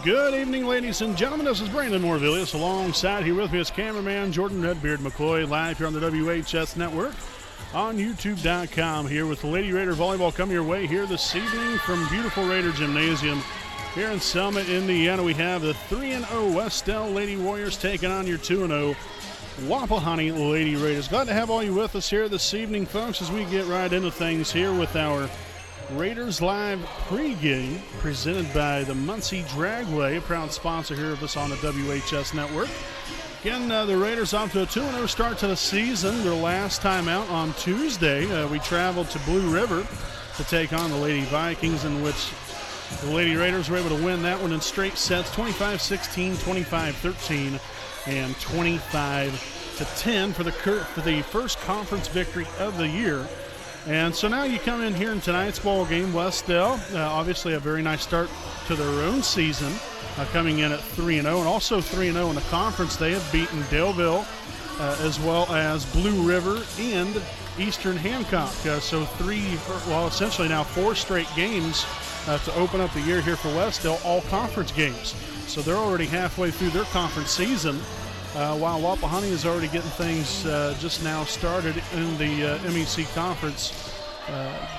Good evening, ladies and gentlemen. This is Brandon Morvillius. Alongside here with me is cameraman Jordan Redbeard McCoy, live here on the WHS Network on YouTube.com. Here with the Lady Raider Volleyball coming your way here this evening from beautiful Raider Gymnasium here in Summit, Indiana. We have the 3-0 Wes-Del Lady Warriors taking on your 2-0 Wapahani Lady Raiders. Glad to have all you with us here this evening, folks, as we get right into things here with our Raiders Live pregame presented by the Muncie Dragway, a proud sponsor here of us on the WHS Network. Again, the Raiders off to a 2-0 start to the season. Their last time out on Tuesday, we traveled to Blue River to take on the Lady Vikings, in which the Lady Raiders were able to win that one in straight sets, 25-16, 25-13, and 25-10 for the first conference victory of the year. And so now you come in here in tonight's ball game. Wes-Del, obviously a very nice start to their own season, coming in at 3-0, and also 3-0 in the conference. They have beaten Daleville as well as Blue River and Eastern Hancock. So essentially now 4 straight games to open up the year here for Wes-Del, all conference games. So they're already halfway through their conference season, while Wapahani is already getting things just now started in the MEC conference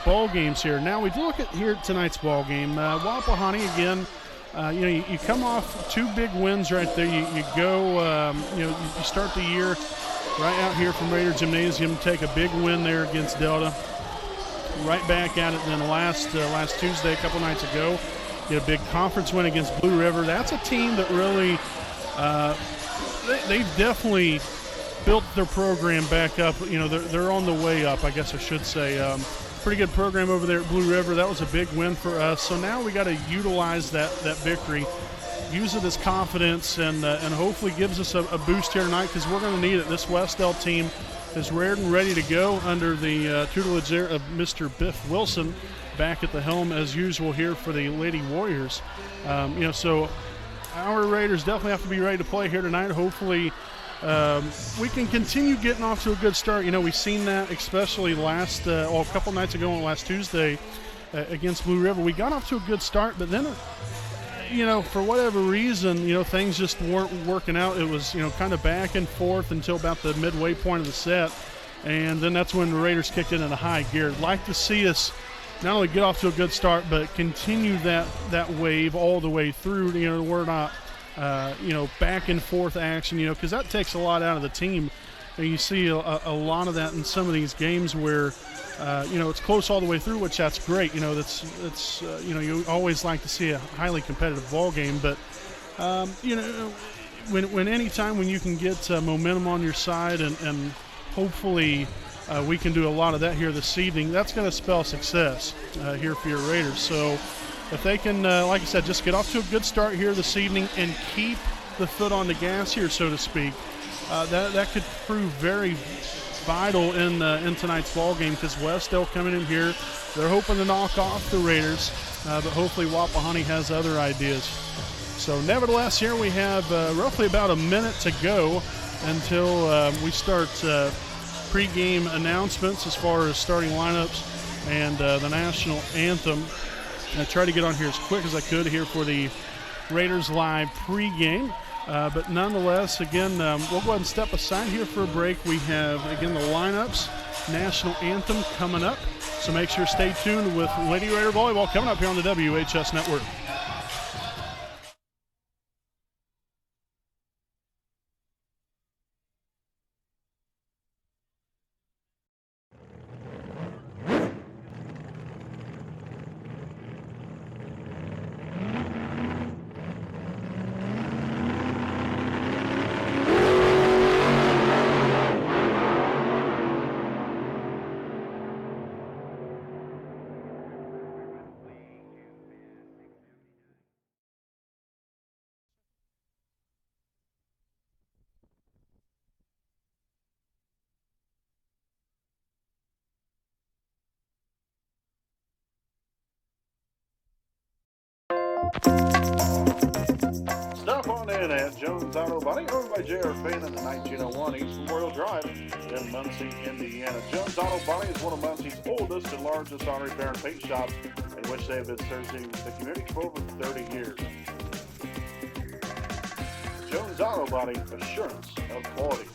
ball games here. Now we do look at here tonight's ball game. Wapahani again. You come off 2 big wins right there. You go. You start the year right out here from Raider Gymnasium, take a big win there against Delta. Right back at it then last Tuesday, a couple nights ago, get a big conference win against Blue River. That's a team that really. They've definitely built their program back up. They're on the way up, I guess I should say. Pretty good program over there at Blue River. That was a big win for us. So now we got to utilize that victory, use it as confidence, and hopefully gives us a boost here tonight, because we're going to need it. This Wes-Del team is ready to go under the tutelage of Mr. Biff Wilson back at the helm as usual here for the Lady Warriors. So our Raiders definitely have to be ready to play here tonight. Hopefully we can continue getting off to a good start. We've seen that especially a couple nights ago on last Tuesday against Blue River. We got off to a good start, but then, for whatever reason, things just weren't working out. It was, kind of back and forth until about the midway point of the set, and then that's when the Raiders kicked it in a high gear. I'd like to see us not only get off to a good start, but continue that wave all the way through. We're not, back and forth action, because that takes a lot out of the team. And you see a lot of that in some of these games where, it's close all the way through, which that's great. You always like to see a highly competitive ball game, but, when you can get momentum on your side and hopefully we can do a lot of that here this evening, that's going to spell success here for your Raiders. So if they can, like I said, just get off to a good start here this evening and keep the foot on the gas here, so to speak, that could prove very vital in tonight's ball game, because Wes-Del coming in here, they're hoping to knock off the Raiders, but hopefully Wapahani has other ideas. So nevertheless, here we have roughly about a minute to go until we start pre-game announcements as far as starting lineups and the national anthem. I tried to get on here as quick as I could here for the Raiders Live pre-game. But nonetheless, again, we'll go ahead and step aside here for a break. We have, again, the lineups, national anthem coming up. So make sure to stay tuned with Lady Raider Volleyball coming up here on the WHS Network. Stop on in at Jones Auto Body, owned by J.R. Fain in the 1901 East Memorial Drive in Muncie, Indiana. Jones Auto Body is one of Muncie's oldest and largest auto repair and paint shops, in which they have been serving the community for over 30 years. Jones Auto Body, assurance of quality.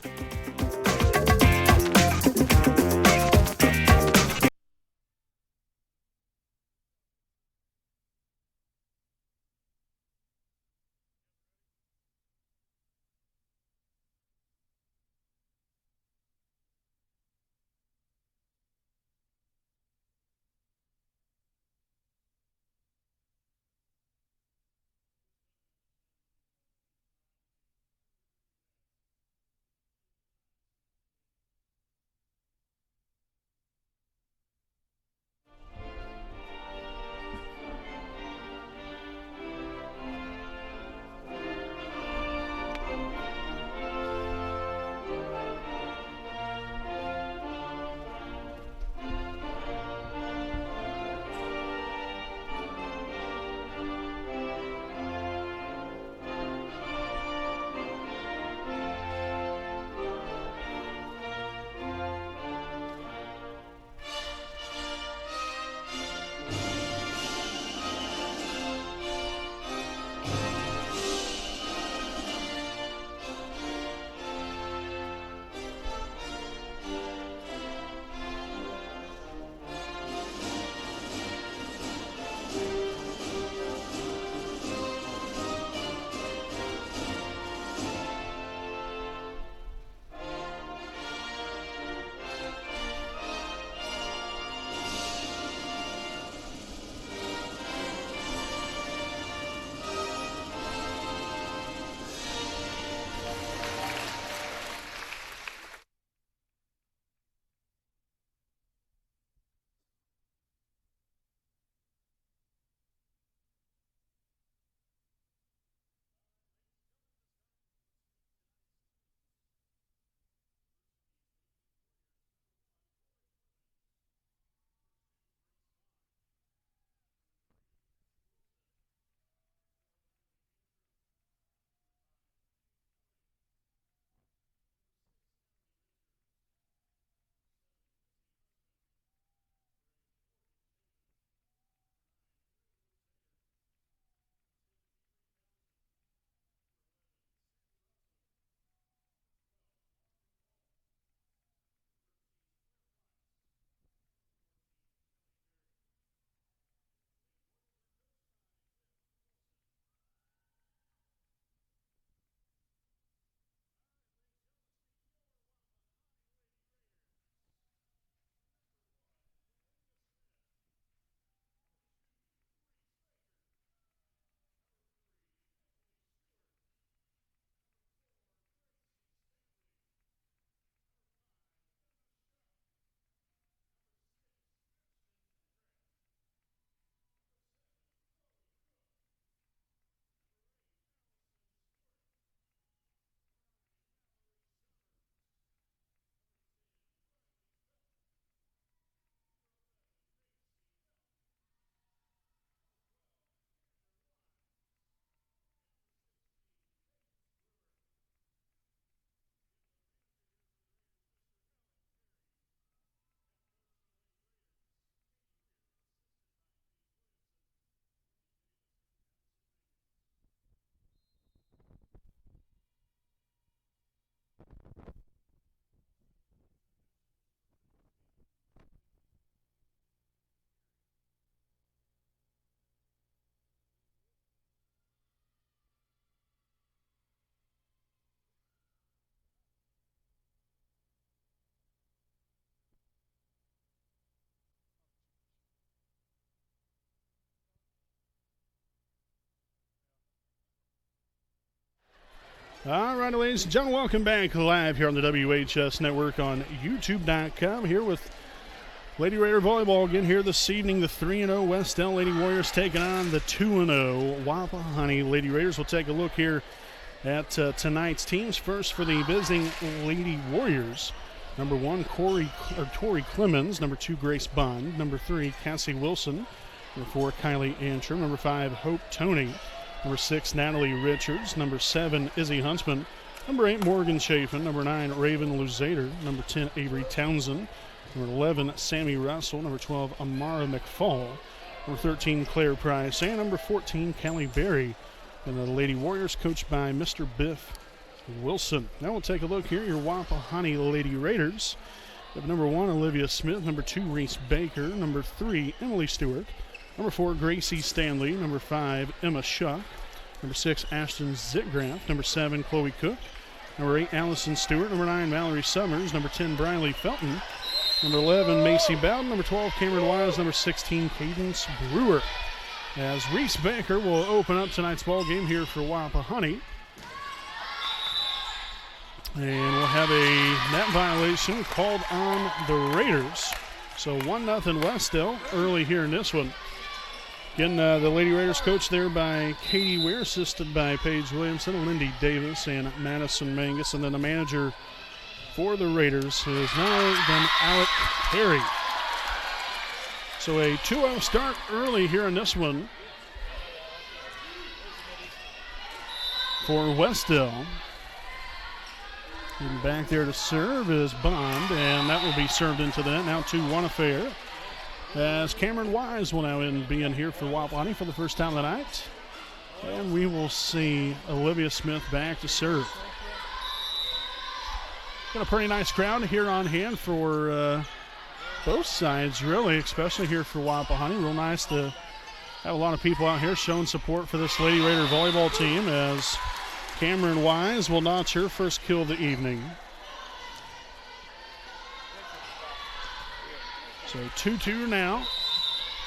All right, ladies and gentlemen, welcome back live here on the WHS Network on YouTube.com. Here with Lady Raider Volleyball again here this evening. The 3-0 Wes-Del Lady Warriors taking on the 2-0 Wapahani Lady Raiders. We'll take a look here at tonight's teams. First for the visiting Lady Warriors. Number 1, Tori Clemens. Number 2, Grace Bond. Number 3, Cassie Wilson. Number 4, Kylie Antrim. Number 5, Hope Tony. Number 6, Natalie Richards. Number 7, Izzy Huntsman. Number 8, Morgan Chafin. Number 9, Raven Luzader. Number 10, Avery Townsend. Number 11, Sammy Russell. Number 12, Amara McFall. Number 13, Claire Price. And number 14, Callie Berry. And the Lady Warriors coached by Mr. Biff Wilson. Now we'll take a look here. Your Wapahani Lady Raiders. We have number 1, Olivia Smith. Number 2, Reese Baker. Number 3, Emily Stewart. Number 4, Gracie Stanley. Number 5, Emma Shuck. Number 6, Ashton Zitgraff. Number 7, Chloe Cook. Number 8, Allison Stewart. Number 9, Mallory Summers. Number 10, Briley Felton. Number 11, Macy Bowden. Number 12, Cameron Wise. Number 16, Cadence Brewer. As Reese Baker will open up tonight's ball game here for Wapahani. And we'll have a net violation called on the Raiders. So 1-0 Wes-Del early here in this one. Again, the Lady Raiders coached there by Katie Weir, assisted by Paige Williamson, Lindy Davis, and Madison Mangus. And then the manager for the Raiders is none other than Alec Perry. So a 2-0 start early here in this one for Wes-Del. And back there to serve is Bond, and that will be served into the net. Now 2-1 affair, as Cameron Wise will now be in here for Wapahani for the first time tonight. And we will see Olivia Smith back to serve. Got a pretty nice crowd here on hand for both sides, really, especially here for Wapahani. Real nice to have a lot of people out here showing support for this Lady Raider volleyball team, as Cameron Wise will notch her first kill of the evening. So 2-2 now.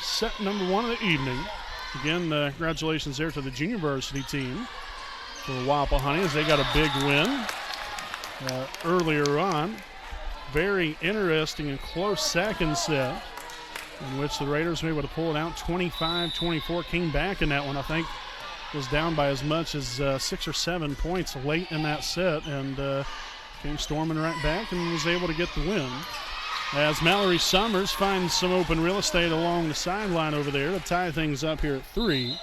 Set number 1 of the evening. Again, congratulations there to the junior varsity team for Wapahani, as they got a big win earlier on. Very interesting and close second set, in which the Raiders were able to pull it out 25-24. Came back in that one, I think. Was down by as much as 6 or 7 points late in that set, and came storming right back and was able to get the win. As Mallory Summers finds some open real estate along the sideline over there to tie things up here at 3.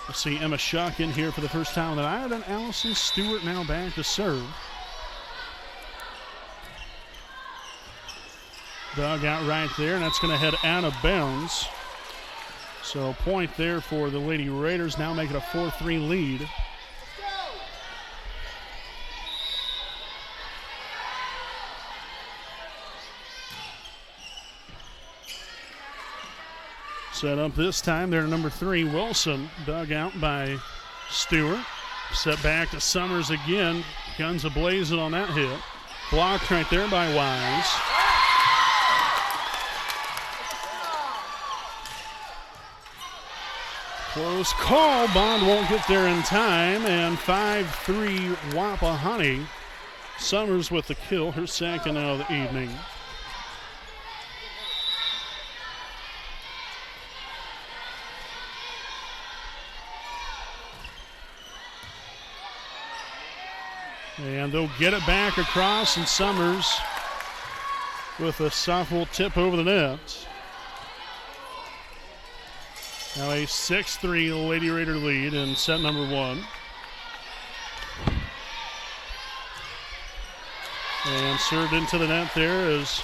We'll see Emma Shuck in here for the first time tonight, and Allison Stewart now back to serve. Dug out right there, and that's going to head out of bounds. So point there for the Lady Raiders, now make it a 4-3 lead. Set up this time, they're number 3, Wilson. Dug out by Stewart. Set back to Summers again. Guns a-blazing on that hit. Blocked right there by Wise. Close call. Bond won't get there in time, and 5-3 Wapahani. Summers with the kill, her second of the evening. And they'll get it back across, and Summers with a softball tip over the net. Now a 6-3 Lady Raider lead in set number 1. And served into the net there, as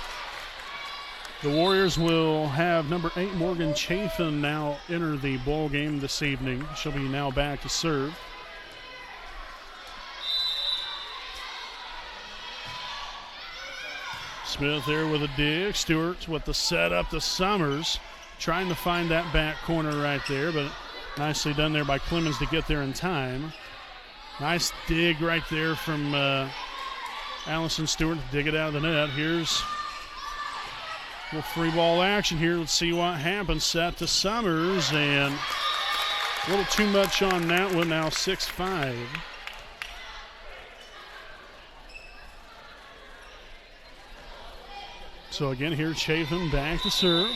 the Warriors will have number 8 Morgan Chafin now enter the ball game this evening. She'll be now back to serve. Smith there with a dig. Stewart with the setup to Summers. Trying to find that back corner right there, but nicely done there by Clemens to get there in time. Nice dig right there from Allison Stewart to dig it out of the net. Here's a little free ball action here. Let's see what happens. Set to Summers, and a little too much on that one. Now 6-5. So again, here Chafin back to serve,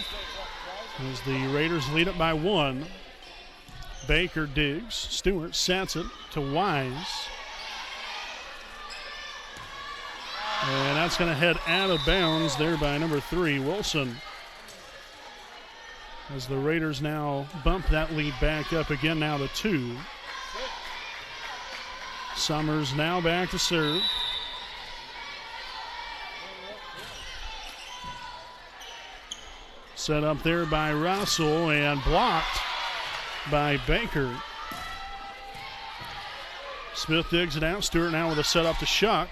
as the Raiders lead it by 1. Baker digs. Stewart sets it to Wise. And that's going to head out of bounds there by number 3, Wilson. as the Raiders now bump that lead back up again now to 2. Summers now back to serve. Set up there by Russell and blocked by Baker. Smith digs it out. Stewart now with a set up to Shuck.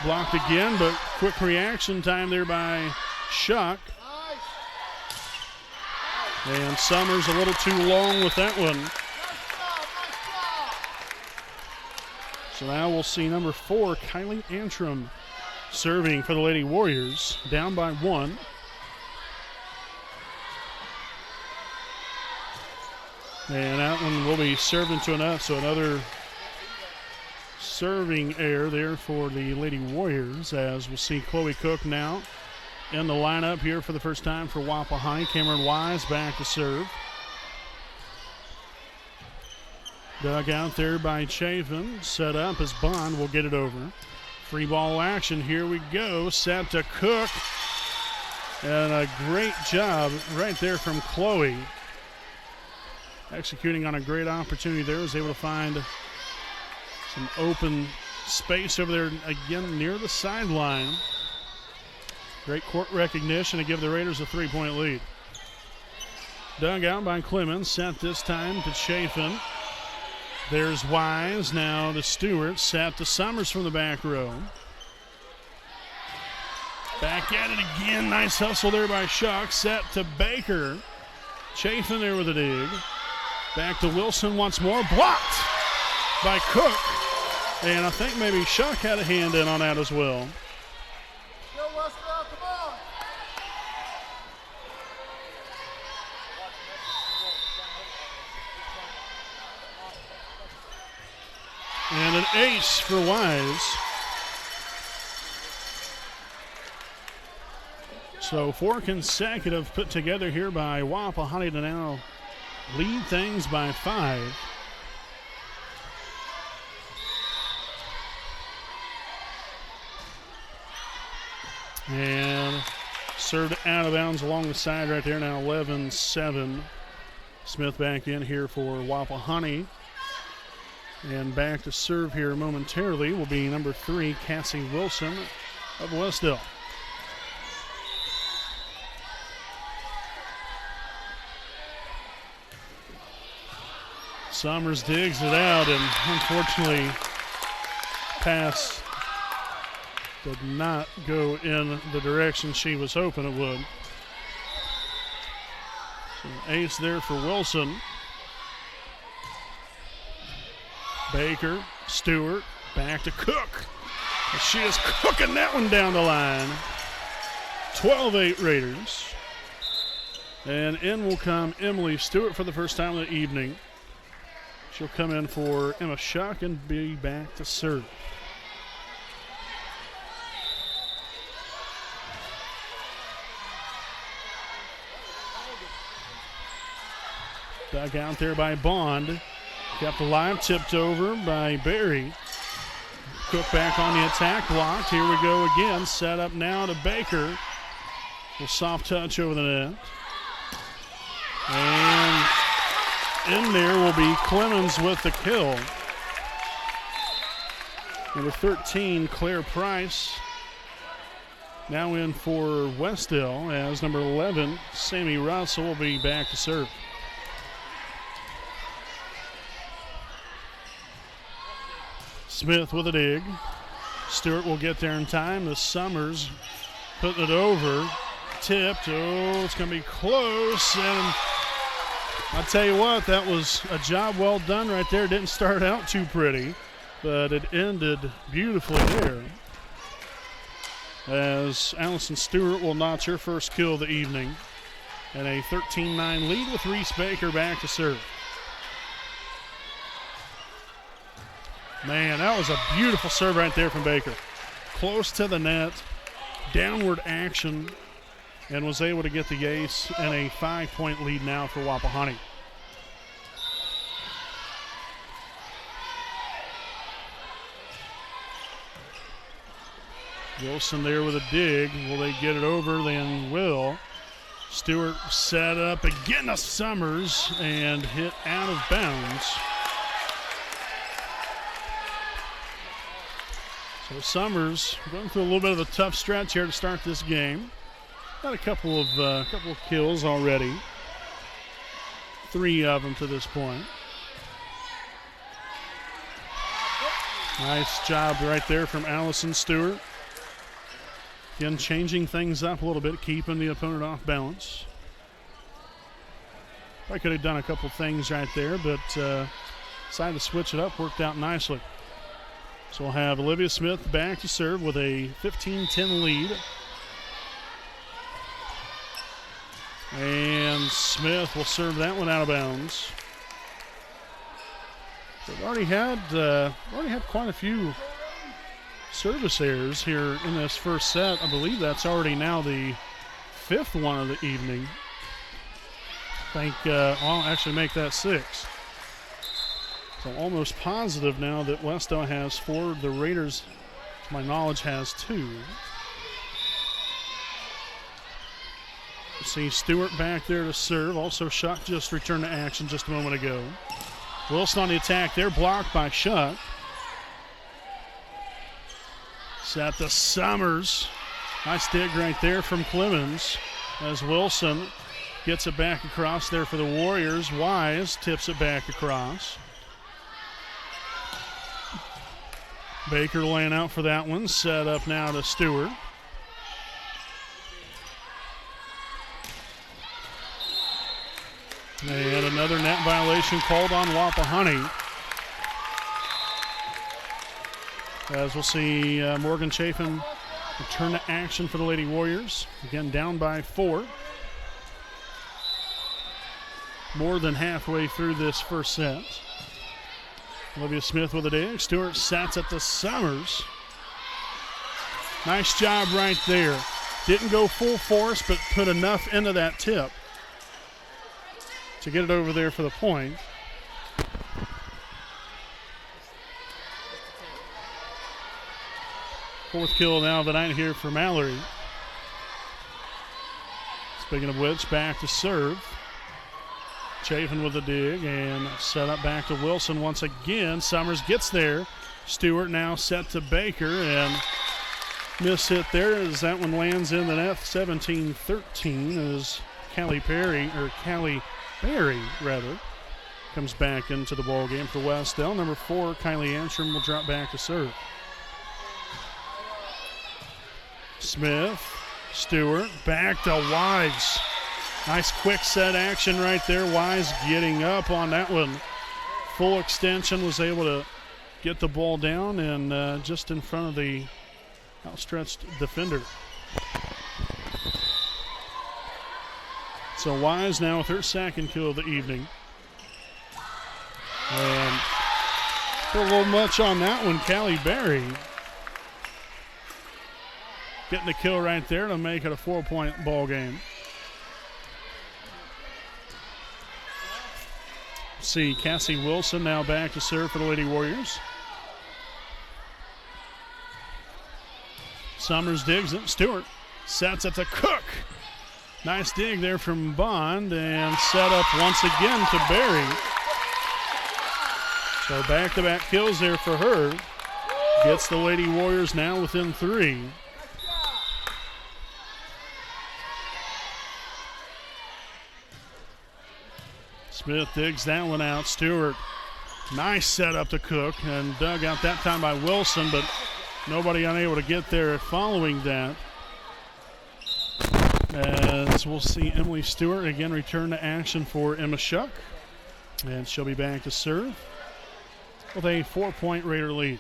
Blocked again, but quick reaction time there by Shuck. And Summers a little too long with that one. So now we'll see number 4, Kylie Antrim, serving for the Lady Warriors, down by 1. And that one will be served into a net, so another serving error there for the Lady Warriors, as we'll see Chloe Cook now in the lineup here for the first time for Wapahani. Cameron Wise back to serve. Dug out there by Chafin. Set up as Bond will get it over. Free ball action. Here we go. Set to Cook. And a great job right there from Chloe. Executing on a great opportunity there. Was able to find some open space over there again near the sideline. Great court recognition to give the Raiders a 3-point lead. Dug out by Clemens. Set this time to Chafin. There's Wise now to Stewart. Set to Summers from the back row. Back at it again. Nice hustle there by Shuck. Set to Baker. Chafin there with a dig. Back to Wilson once more. Blocked by Cook. And I think maybe Shuck had a hand in on that as well. And an ace for Wise. So 4 consecutive put together here by Wapahani to now lead things by 5. And served out of bounds along the side right there, now 11-7. Smith back in here for Wapahani. And back to serve here momentarily will be number 3, Cassie Wilson of Wes-Del. Summers digs it out, and unfortunately, pass did not go in the direction she was hoping it would. So ace there for Wilson. Baker, Stewart, back to Cook. She is cooking that one down the line. 12-8 Raiders. And in will come Emily Stewart for the first time of the evening. She'll come in for Emma Shuck and be back to serve. Dug out there by Bond. Kept alive, tipped over by Barry. Cook back on the attack, blocked. Here we go again. Set up now to Baker. A soft touch over the net. And in there will be Clemens with the kill. Number 13, Claire Price. Now in for Wes-Del, as number 11, Sammy Russell will be back to serve. Smith with a dig. Stewart will get there in time. The Summers putting it over. Tipped. Oh, it's going to be close. And I'll tell you what, that was a job well done right there. Didn't start out too pretty, but it ended beautifully there, as Allison Stewart will notch her first kill of the evening. And a 13-9 lead with Reese Baker back to serve. Man, that was a beautiful serve right there from Baker. Close to the net, downward action, and was able to get the ace and a 5-point lead now for Wapahani. Wilson there with a dig. Will they get it over? They will. Stewart set up again to Summers and hit out of bounds. So Summers going through a little bit of a tough stretch here to start this game. Got a couple of kills already. 3 of them to this point. Nice job right there from Allison Stewart. Again, changing things up a little bit, keeping the opponent off balance. I could have done a couple things right there, but decided to switch it up. Worked out nicely. So we'll have Olivia Smith back to serve with a 15-10 lead. And Smith will serve that one out of bounds. They've already had quite a few service errors here in this first set. I believe that's already now the 5th one of the evening. I think I'll actually make that 6. So almost positive now that Wes-Del has 4. The Raiders, to my knowledge, has 2. See Stewart back there to serve. Also Shuck just returned to action just a moment ago. Wilson on the attack there, blocked by Shuck. Set to Summers. Nice dig right there from Clemens as Wilson gets it back across there for the Warriors. Wise tips it back across. Baker laying out for that one. Set up now to Stewart. And another net violation called on Wapahani. As we'll see Morgan Chafin return to action for the Lady Warriors. Again, down by 4. More than halfway through this first set. Olivia Smith with a dig. Stewart sets it to Summers. Nice job right there. Didn't go full force, but put enough into that tip to get it over there for the point. Fourth kill now of the night here for Mallory. Speaking of which, back to serve. Chafin with a dig and set up back to Wilson once again. Summers gets there. Stewart now set to Baker and miss hit there as that one lands in the net. 17-13 as Callie Berry comes back into the ball game for Wes-Del. Number 4, Kylie Antrim will drop back to serve. Smith, Stewart, back to Wise. Nice quick set action right there. Wise getting up on that one. Full extension, was able to get the ball down and just in front of the outstretched defender. So Wise now with her second kill of the evening. And a little much on that one, Callie Berry getting the kill right there to make it a 4-point ball game. See Cassie Wilson now back to serve for the Lady Warriors. Summers digs it. Stewart sets it to Cook. Nice dig there from Bond and set up once again to Berry. So back-to-back kills there for her. Gets the Lady Warriors now within 3. Smith digs that one out. Stewart, nice setup to Cook and dug out that time by Wilson, but nobody unable to get there following that. As we'll see Emily Stewart again return to action for Emma Shuck, and she'll be back to serve with a 4-point Raider lead.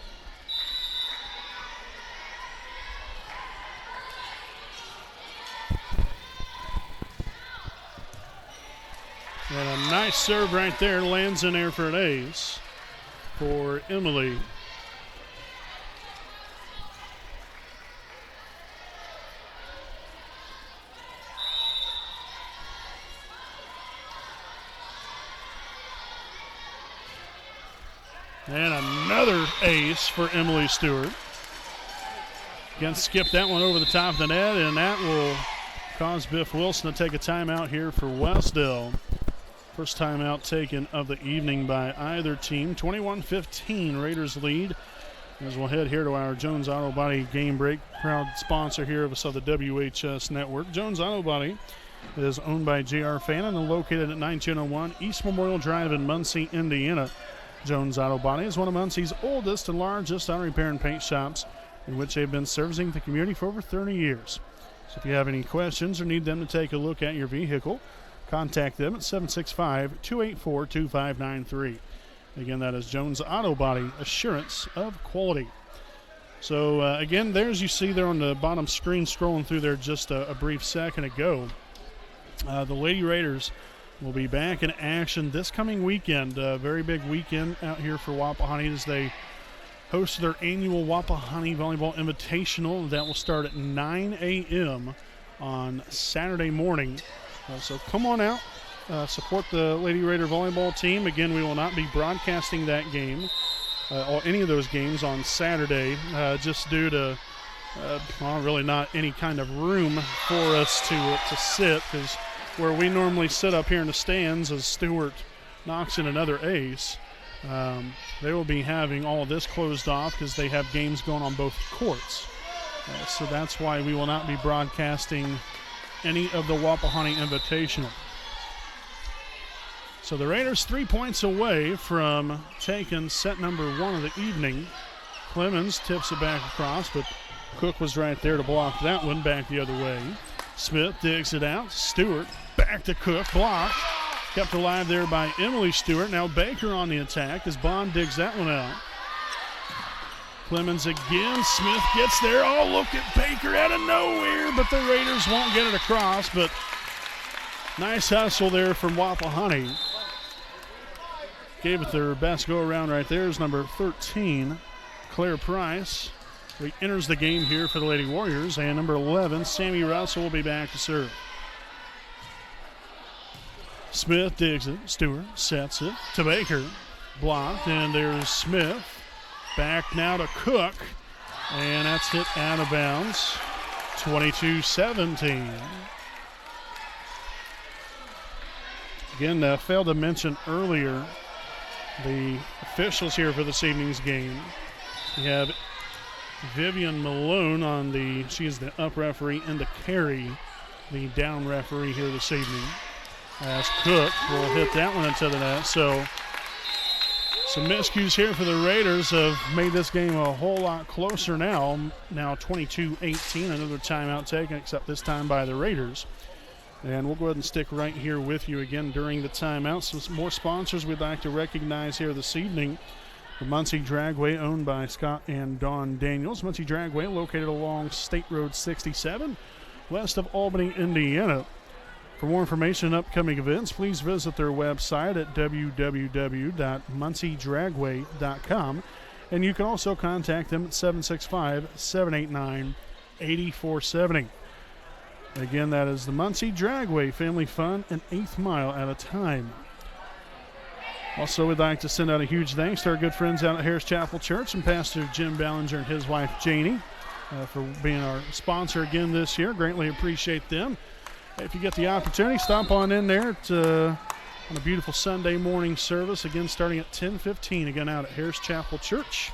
And a nice serve right there, lands in there for an ace for Emily. And another ace for Emily Stewart. Again, skip that one over the top of the net, and that will caused Biff Wilson to take a timeout here for Wes-Del. First timeout taken of the evening by either team. 21-15 Raiders lead. As we'll head here to our Jones Auto Body game break. Proud sponsor here of us of the WHS Network. Jones Auto Body is owned by J.R. Fannin and located at 1901 East Memorial Drive in Muncie, Indiana. Jones Auto Body is one of Muncie's oldest and largest auto repair and paint shops, in which they've been servicing the community for over 30 years. So if you have any questions or need them to take a look at your vehicle, contact them at 765-284-2593. Again, that is Jones Auto Body, assurance of quality. So, again, there's you see there on the bottom screen scrolling through there just a brief second ago. The Lady Raiders will be back in action this coming weekend. A very big weekend out here for Wapahani as they host their annual Wapahani Volleyball Invitational. That will start at 9 a.m. on Saturday morning. So come on out, support the Lady Raider volleyball team. Again, we will not be broadcasting that game or any of those games on Saturday just due to really not any kind of room for us to sit, because where we normally sit up here in the stands as Stewart knocks in another ace, they will be having all of this closed off because they have games going on both courts. So that's why we will not be broadcasting any of the Wapahani Invitational. So the Raiders 3 points away from taking set number 1 of the evening. Clemens tips it back across, but Cook was right there to block that one back the other way. Smith digs it out. Stewart back to Cook, blocked. Kept alive there by Emily Stewart. Now Baker on the attack as Bond digs that one out. Clemens again. Smith gets there. Oh, look at Baker out of nowhere, but the Raiders won't get it across. But nice hustle there from Wapahani. Gave it their best go-around right there is number 13, Claire Price. Re-enters the game here for the Lady Warriors. And number 11, Sammy Russell, will be back to serve. Smith digs it. Stewart sets it to Baker. Blocked, and there's Smith. Back now to Cook, and that's hit out of bounds. 22-17. Again, failed to mention earlier the officials here for this evening's game. We have Vivian Malone she is the up referee, and the Carey, the down referee here this evening. As Cook will hit that one into the net. So some miscues here for the Raiders have made this game a whole lot closer now. Now 22-18, another timeout taken, except this time by the Raiders. And we'll go ahead and stick right here with you again during the timeout. Some more sponsors we'd like to recognize here this evening. The Muncie Dragway, owned by Scott and Dawn Daniels. Muncie Dragway, located along State Road 67, west of Albany, Indiana. For more information on upcoming events, please visit their website at www.munciedragway.com. And you can also contact them at 765-789-8470. Again, that is the Muncie Dragway, family fun, an eighth mile at a time. Also, we'd like to send out a huge thanks to our good friends out at Harris Chapel Church and Pastor Jim Ballinger and his wife Janie for being our sponsor again this year. Greatly appreciate them. If you get the opportunity, stop on in there on a beautiful Sunday morning service, again starting at 10:15, again out at Harris Chapel Church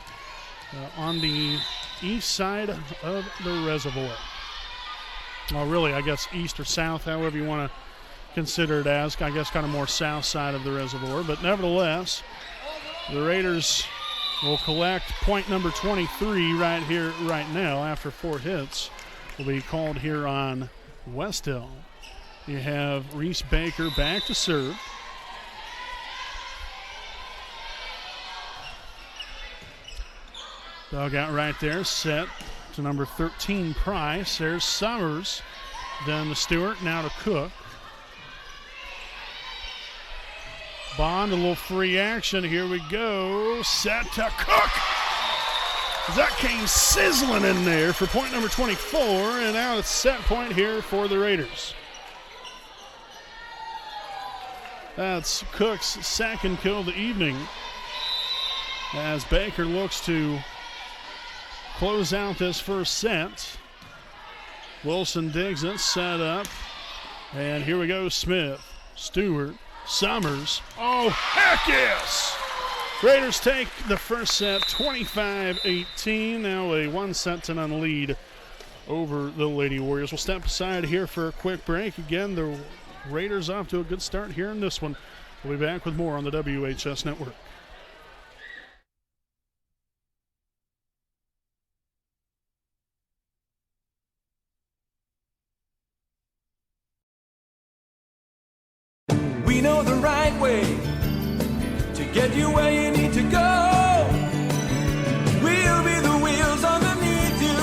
on the east side of the reservoir. Well, really, I guess east or south, however you want to consider it as. I guess kind of more south side of the reservoir. But nevertheless, the Raiders will collect point number 23 right here, right now, after 4 hits. Will be called here on Wes-Del. You have Reese Baker back to serve. Dugout right there, set to number 13, Price. There's Summers. Then to Stewart, now to Cook. Bond, a little free action. Here we go. Set to Cook. That came sizzling in there for point number 24, and now it's set point here for the Raiders. That's Cook's second kill of the evening, as Baker looks to close out this first set. Wilson digs it, set up. And here we go, Smith, Stewart, Summers. Oh, heck yes! Raiders take the first set, 25-18. Now a 1-0 lead over the Lady Warriors. We'll step aside here for a quick break. Again, the Raiders off to a good start here in this one. We'll be back with more on the WHS Network. We know the right way to get you where you need to go. We'll be the wheels underneath you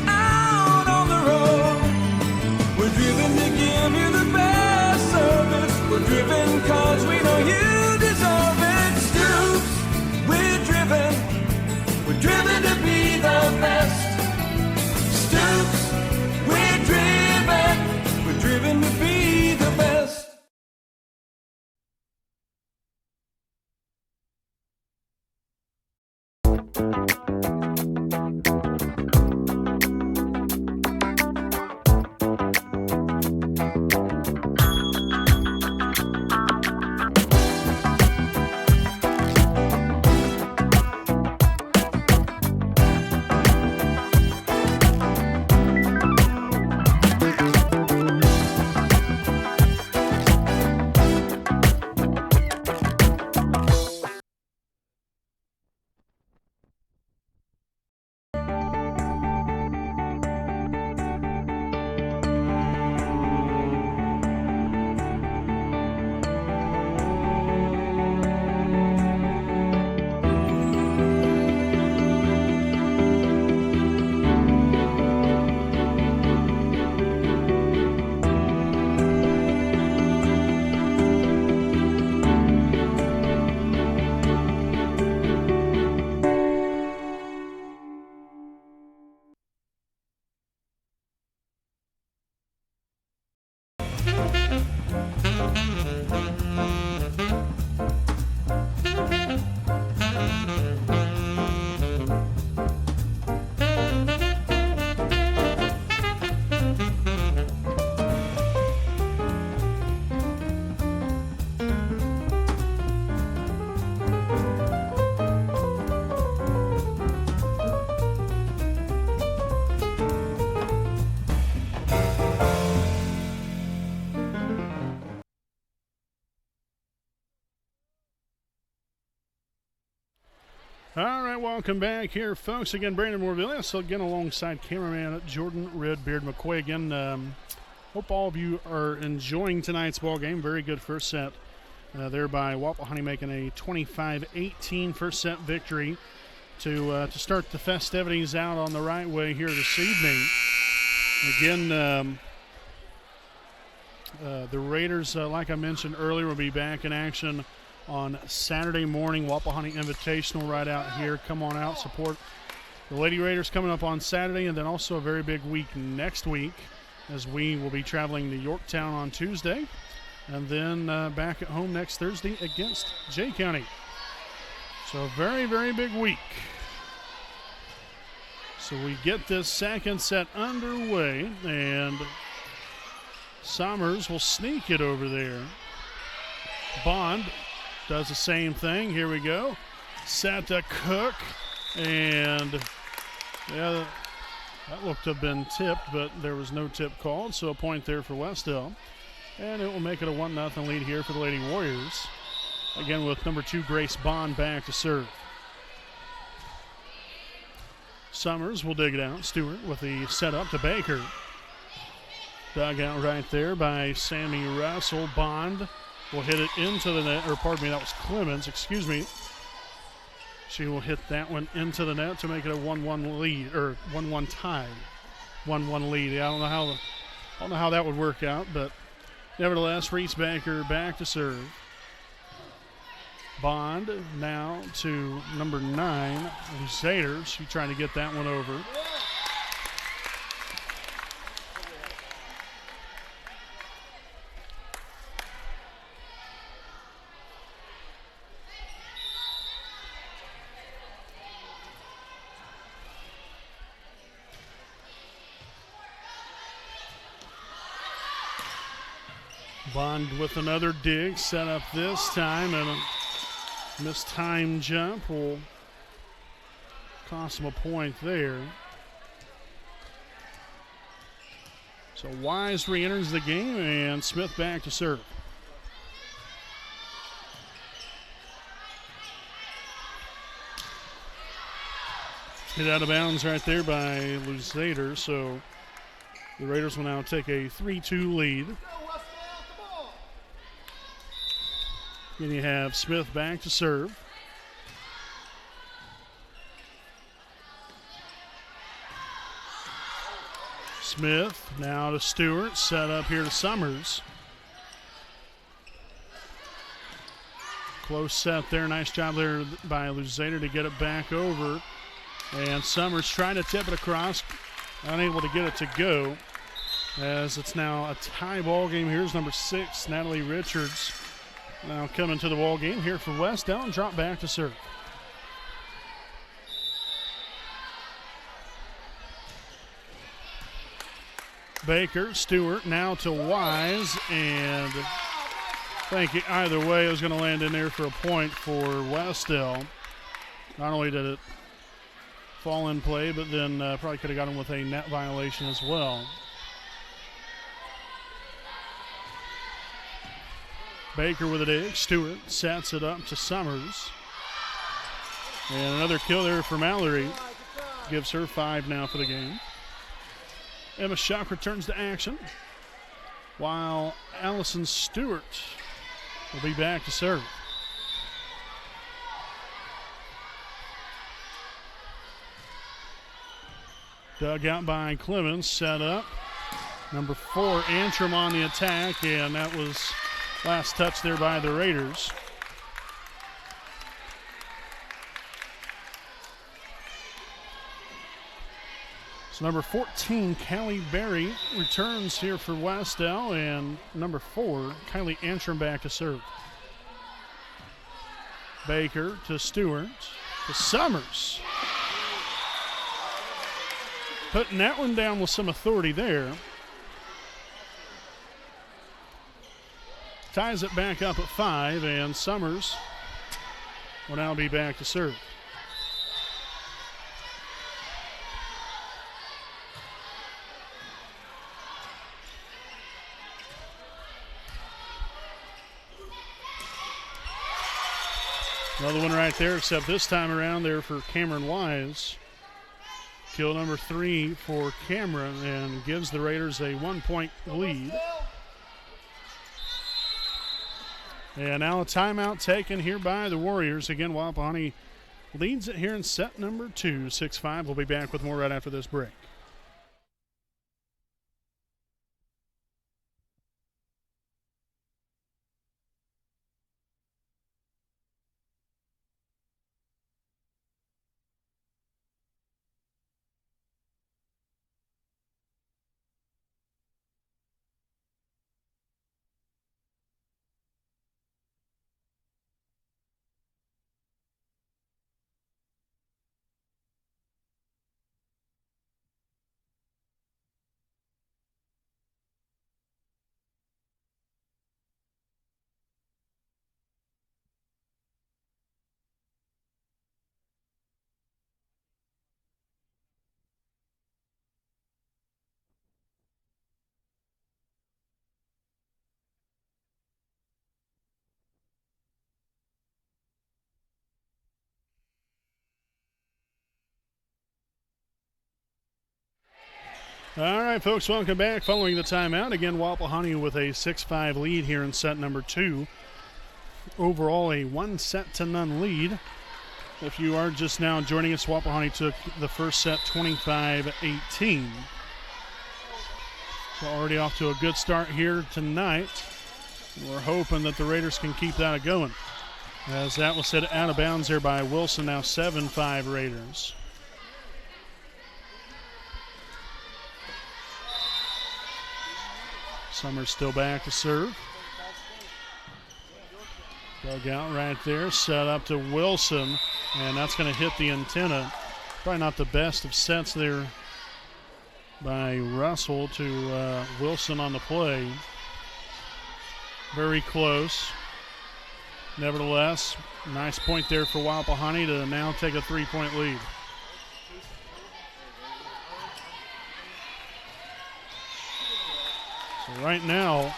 out on the road. We're driven to give you the best service. We're driven cause we know you deserve it. Stoops, we're driven to be the best. Stoops, we're driven to be the best. All right, welcome back here, folks. Again, Brandon Morvillia, so again alongside cameraman Jordan Redbeard McCoy. Again, hope all of you are enjoying tonight's ball game. Very good first set there by Wapahani, making a 25-18 first set victory to start the festivities out on the right way here this evening. Again, the Raiders, like I mentioned earlier, will be back in action on Saturday morning. Wapahani Invitational right out here. Come on out, support the Lady Raiders coming up on Saturday, and then also a very big week next week as we will be traveling to Yorktown on Tuesday, and then back at home next Thursday against Jay County. So a very, very big week. So we get this second set underway, and Summers will sneak it over there. Bond does the same thing. Here we go. Set to Cook. And, yeah, that looked to have been tipped, but there was no tip called. So a point there for Wes-Del. And it will make it a 1-0 lead here for the Lady Warriors. Again, with number 2, Grace Bond back to serve. Summers will dig it out. Stewart with the setup to Baker. Dug out right there by Sammy Russell. Bond will hit it into the net, or pardon me, that was Clemens, excuse me. She will hit that one into the net to make it a 1-1 lead, or 1-1 tie. 1-1 lead. Yeah, I don't know how that would work out, but nevertheless, Reese Baker back to serve. Bond now to number 9, Zader. She's trying to get that one over. Bond with another dig, set up this time, and a mistimed jump will cost him a point there. So Wise re-enters the game, and Smith back to serve. Hit out of bounds right there by Luzader, so the Raiders will now take a 3-2 lead. Then you have Smith back to serve. Smith now to Stewart, set up here to Summers. Close set there, nice job there by Luzader to get it back over. And Summers trying to tip it across, unable to get it to go, as it's now a tie ball game. Here's number 6, Natalie Richards, now coming to the ball game here for Wes-Del, and drop back to serve. Baker, Stewart, now to Wise, and I think either way it was going to land in there for a point for Wes-Del. Not only did it fall in play, but then probably could have got him with a net violation as well. Baker with a dig. Stewart sets it up to Summers. And another kill there for Mallory. Gives her 5 now for the game. Emma Schuck returns to action, while Allison Stewart will be back to serve. Dug out by Clemens, set up. Number 4, Antrim on the attack, and that was last touch there by the Raiders. So number 14, Callie Berry, returns here for Wes-Del, and number 4, Kylie Antrim back to serve. Baker to Stewart to Summers. Putting that one down with some authority there. Ties it back up at 5, and Summers will now be back to serve. Another one right there, except this time around there for Cameron Wise. Kill number 3 for Cameron, and gives the Raiders a 1-point lead. And now a timeout taken here by the Warriors. Again, Wapahani leads it here in set number 2, 6-5. We'll be back with more right after this break. All right, folks, welcome back. Following the timeout, again, Wapahani with a 6-5 lead here in set number 2. Overall, a 1-0 lead. If you are just now joining us, Wapahani took the first set 25-18. So already off to a good start here tonight. We're hoping that the Raiders can keep that going, as that was set out of bounds there by Wilson. Now 7-5 Raiders. Summers still back to serve. Dug out right there, set up to Wilson, and that's going to hit the antenna. Probably not the best of sets there by Russell to Wilson on the play. very close. Nevertheless, nice point there for Wapahani to now take a 3-point lead. So right now,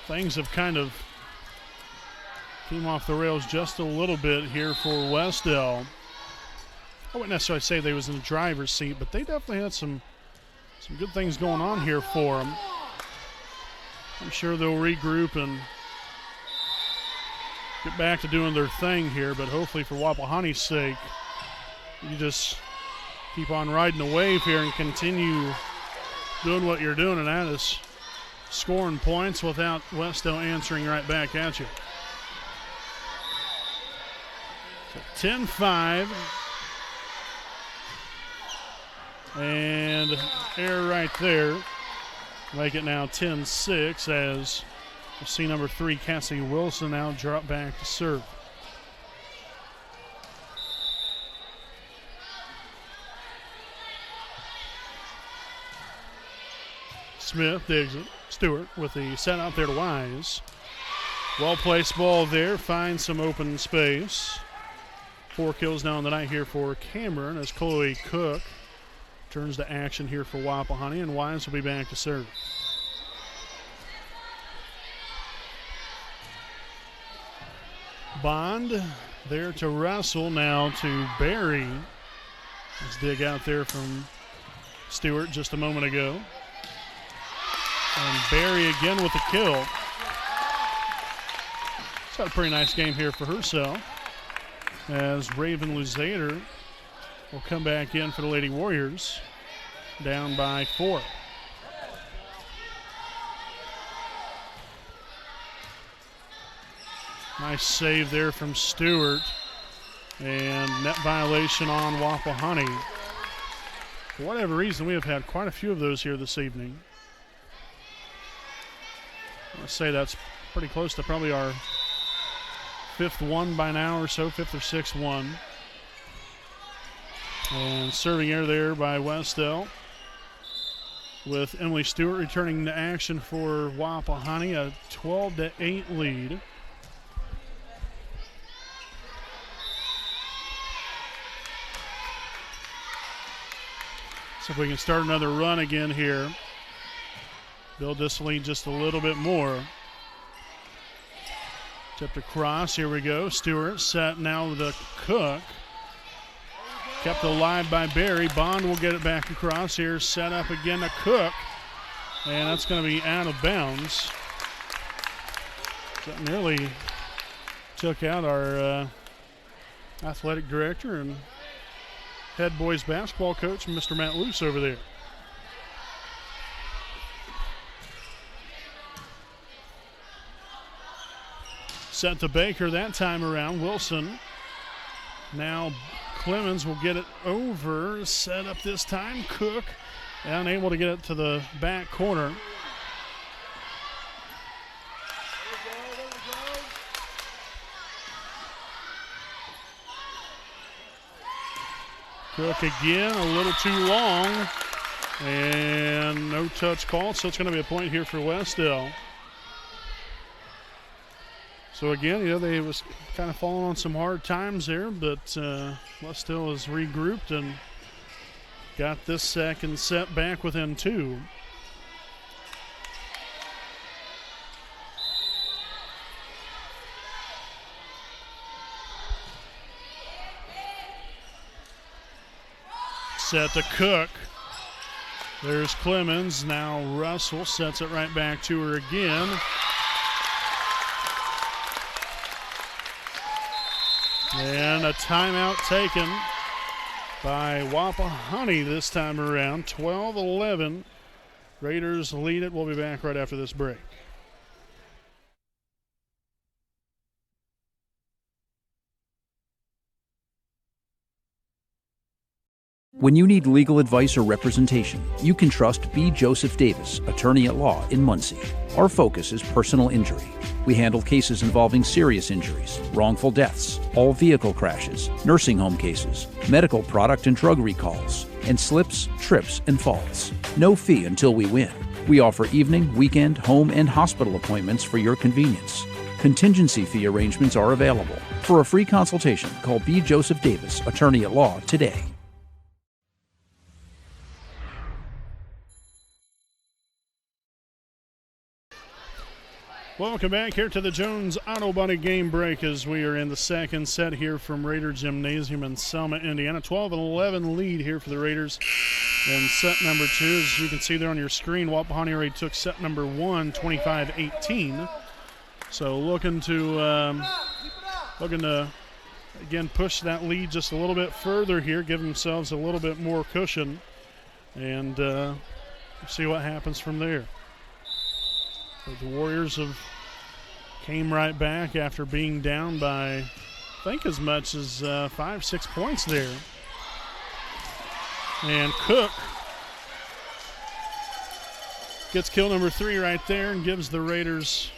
things have kind of came off the rails just a little bit here for Wes-Del. I wouldn't necessarily say they was in the driver's seat, but they definitely had some good things going on here for them. I'm sure they'll regroup and get back to doing their thing here, but hopefully for Wapahani's sake, you just keep on riding the wave here and continue doing what you're doing, and that is scoring points without Wes-Del answering right back at you. So 10-5. And error right there. Make it now 10-6 as we see number 3, Cassie Wilson, now drop back to serve. Smith digs it. Stewart with the set out there to Wise. Well-placed ball there. Finds some open space. 4 kills now on the night here for Cameron as Chloe Cook turns to action here for Wapahani, and Wise will be back to serve. Bond there to wrestle, now to Barry. Let's dig out there from Stewart just a moment ago. And Barry again with the kill. She's had a pretty nice game here for herself, as Raven Luzader will come back in for the Lady Warriors, down by 4. Nice save there from Stewart, and net violation on Wapahani. For whatever reason, we have had quite a few of those here this evening. Let's say that's pretty close to probably our 5th one by now or so, 5th or 6th one. And serving error there by Wes-Del, with Emily Stewart returning to action for Wapahani, a 12-8 lead. So if we can start another run again here, build this lead just a little bit more. Tipped across, here we go. Stewart set now with a Cook. Kept alive by Barry. Bond will get it back across here. Set up again to Cook. And that's going to be out of bounds. That nearly took out our athletic director and head boys basketball coach, Mr. Matt Luce over there. Set to Baker that time around. Wilson. Now Clemens will get it over. Set up this time. Cook unable to get it to the back corner. Cook again, a little too long, and no touch called, so it's going to be a point here for Wes-Del. So again, they was kind of falling on some hard times there, but Wes-Del is regrouped and got this second set back within 2. Set to Cook. There's Clemens. Now Russell sets it right back to her again. And a timeout taken by Wapahani this time around. 12-11. Raiders lead it. We'll be back right after this break. When you need legal advice or representation, you can trust B. Joseph Davis, attorney at law in Muncie. Our focus is personal injury. We handle cases involving serious injuries, wrongful deaths, all vehicle crashes, nursing home cases, medical product and drug recalls, and slips, trips, and falls. No fee until we win. We offer evening, weekend, home, and hospital appointments for your convenience. Contingency fee arrangements are available. For a free consultation, call B. Joseph Davis, attorney at law, today. Welcome back here to the Jones Auto Body game break as we are in the second set here from Raider Gymnasium in Selma, Indiana. 12-11 lead here for the Raiders in set number 2. As you can see there on your screen, Wapahani already took set number 1, 25-18. So looking to again push that lead just a little bit further here, give themselves a little bit more cushion, and see what happens from there. But the Warriors have came right back after being down by, I think, as much as 5-6 points there. And Cook gets kill number 3 right there and gives the Raiders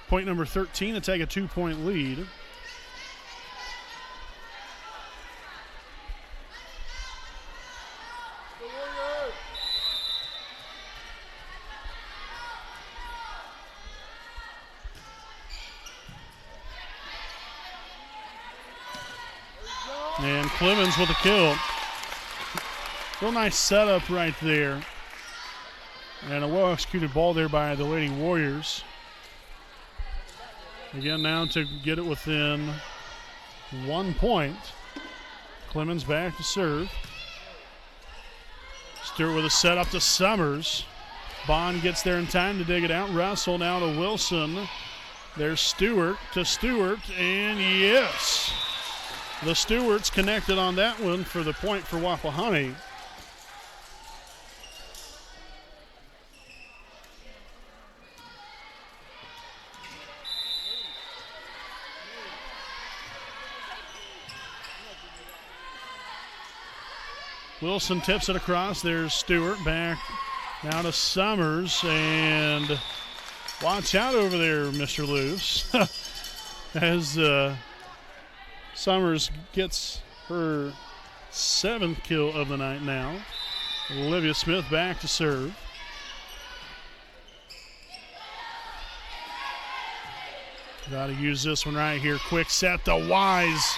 point number 13 to take a 2-point lead. And Clemens with a kill. Real nice setup right there. And a well-executed ball there by the Lady Warriors. Again, now to get it within 1 point. Clemens back to serve. Stewart with a setup to Summers. Bond gets there in time to dig it out. Russell now to Wilson. There's Stewart to Stewart, and yes! The Stewarts connected on that one for the point for Wapahani. Wilson tips it across. There's Stewart back now to Summers, and watch out over there, Mr. Luce. As Summers gets her 7th kill of the night now. Olivia Smith back to serve. Got to use this one right here. Quick set to Wise.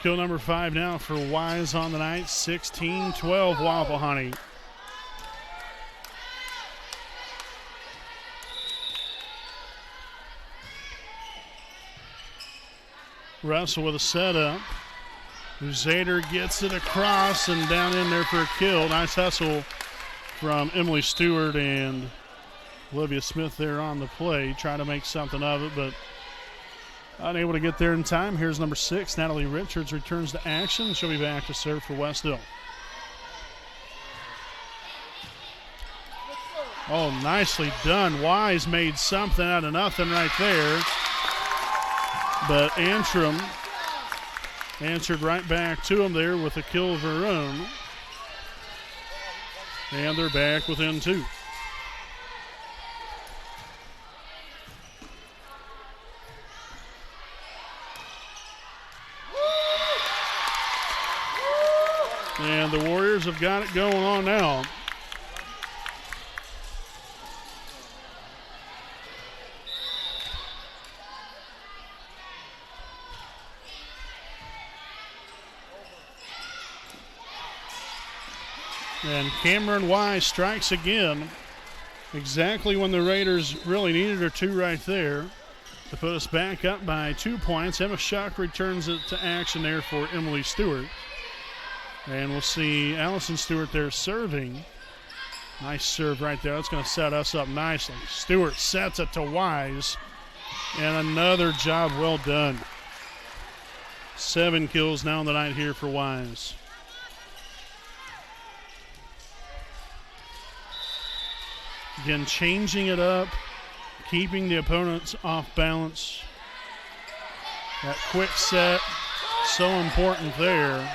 Kill number 5 now for Wise on the night. 16-12 Wapahani. Russell with a setup. Zader gets it across and down in there for a kill. Nice hustle from Emily Stewart and Olivia Smith there on the play. Trying to make something of it, but unable to get there in time. Here's number 6, Natalie Richards returns to action. She'll be back to serve for Wes-Del. Oh, nicely done. Wise made something out of nothing right there. But Antrim answered right back to him there with a kill of her own. And they're back within 2. And the Warriors have got it going on now. And Cameron Wise strikes again, exactly when the Raiders really needed her to right there to put us back up by 2 points. Emma Schuck returns it to action there for Emily Stewart. And we'll see Allison Stewart there serving. Nice serve right there. That's going to set us up nicely. Stewart sets it to Wise. And another job well done. 7 kills now on the night here for Wise. Again, changing it up, keeping the opponents off balance. That quick set, so important there.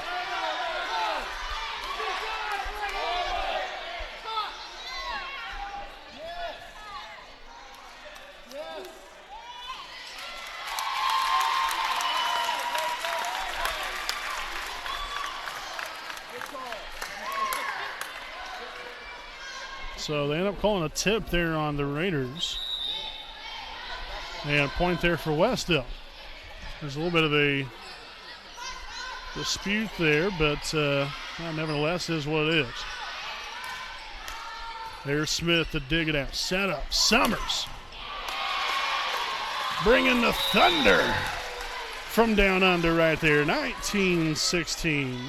So they end up calling a tip there on the Raiders. And a point there for Wes-Del. There's a little bit of a dispute there, but nevertheless is what it is. There's Smith to dig it out. Set up. Summers. Bringing the thunder from down under right there. 19-16.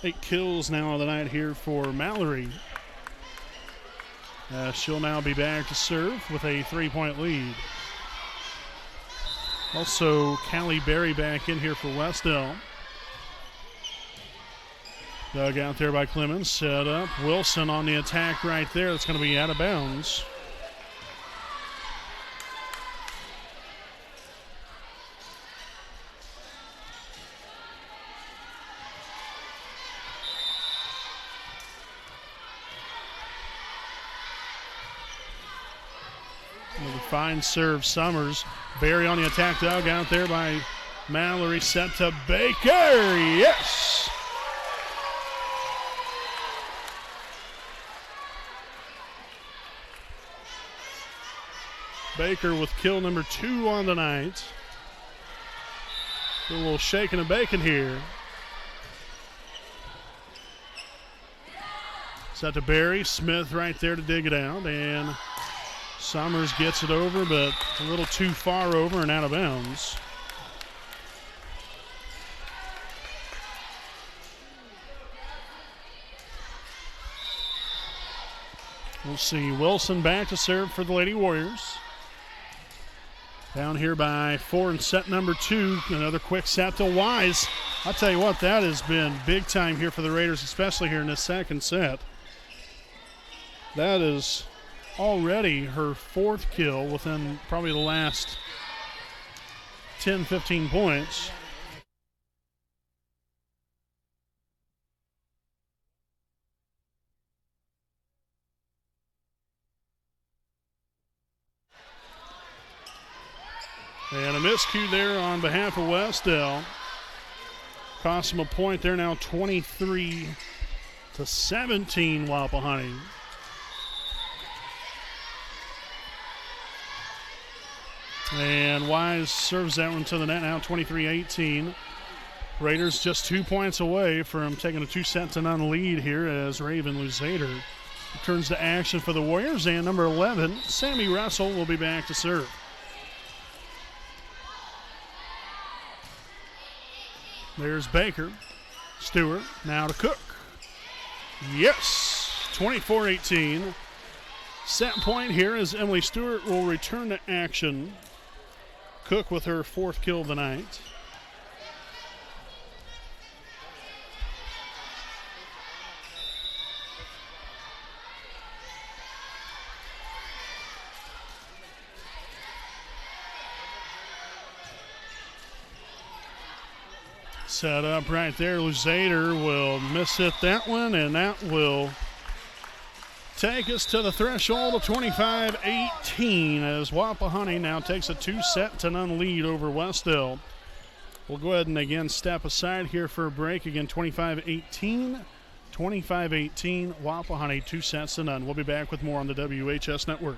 8 kills now of the night here for Mallory. She'll now be back to serve with a 3-point lead. Also, Callie Berry back in here for Wes-Del. Dug out there by Clemens. Set up. Wilson on the attack right there. That's going to be out of bounds. Another fine serve, Summers. Berry on the attack, dug out there by Mallory. Set to Baker. Yes! Baker with kill number 2 on the night. A little shaking and baking here. Set to Berry. Smith right there to dig it out. And Summers gets it over, but a little too far over and out of bounds. We'll see Wilson back to serve for the Lady Warriors. Down here by 4 in set number 2. Another quick set to Wise. I'll tell you what, that has been big time here for the Raiders, especially here in this second set. That is already her 4th kill within probably the last 10, 15 points. And a miscue there on behalf of Wes-Del. Cost them a point. They're now 23-17, Wapahani. And Wise serves that one to the net now, 23-18. Raiders just 2 points away from taking a 2-0 lead here as Raven Luzader returns to action for the Warriors. And number 11, Sammy Russell, will be back to serve. There's Baker. Stewart now to Cook. Yes, 24-18. Set point here as Emily Stewart will return to action. Cook with her 4th kill of the night. Set up right there. Luzader will miss hit that one, and that will take us to the threshold of 25-18 as Wapahani now takes a 2-0 lead over Wes-Del. We'll go ahead and again step aside here for a break. Again, 25-18. 25-18, Wapahani 2-0. We'll be back with more on the WHS Network.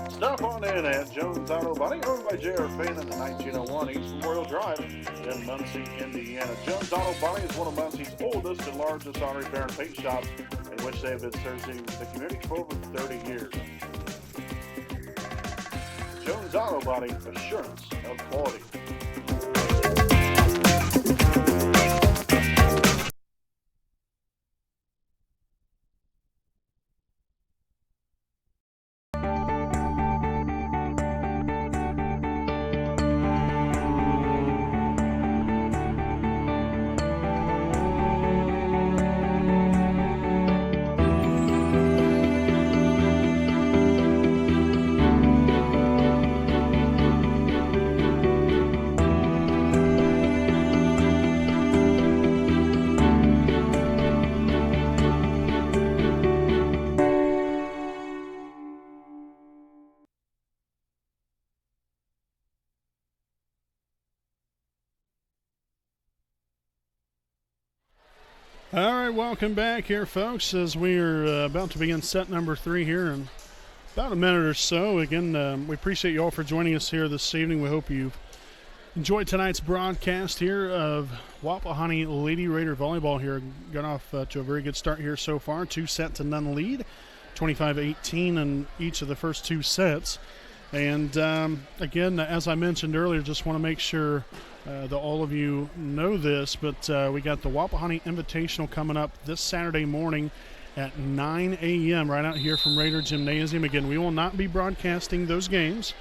Stop on in at Jones Auto Body, owned by J.R. Fain in the 1901 East Memorial Drive in Muncie, Indiana. Jones Auto Body is one of Muncie's oldest and largest auto repair and paint shops, in which they have been serving the community for over 30 years. Jones Auto Body, assurance of quality. All right, welcome back here, folks, as we are about to begin set number 3 here in about a minute or so. Again, we appreciate you all for joining us here this evening. We hope you've enjoyed tonight's broadcast here of Wapahani Lady Raider Volleyball here. Got off to a very good start here so far. 2-0 lead, 25-18 in each of the first 2 sets. And again, as I mentioned earlier, just want to make sure that all of you know this, but we got the Wapahani Invitational coming up this Saturday morning at 9 a.m. right out here from Raider Gymnasium. Again, we will not be broadcasting those games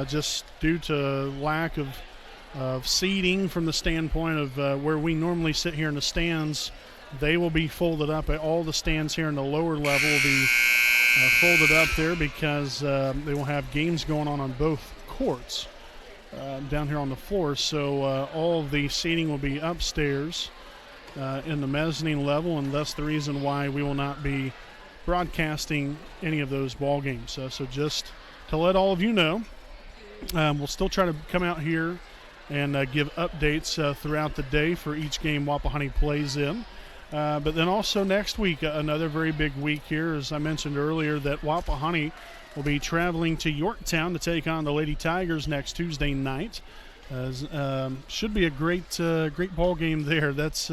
just due to lack of seating from the standpoint of where we normally sit here in the stands. They will be folded up. All the stands here in the lower level will be folded up there because they will have games going on both courts down here on the floor. So all of the seating will be upstairs in the mezzanine level, and that's the reason why we will not be broadcasting any of those ball games. So just to let all of you know, we'll still try to come out here and give updates throughout the day for each game Wapahani plays in. But then also next week, another very big week here, as I mentioned earlier, that Wapahani will be traveling to Yorktown to take on the Lady Tigers next Tuesday night. Should be a great ball game there. That's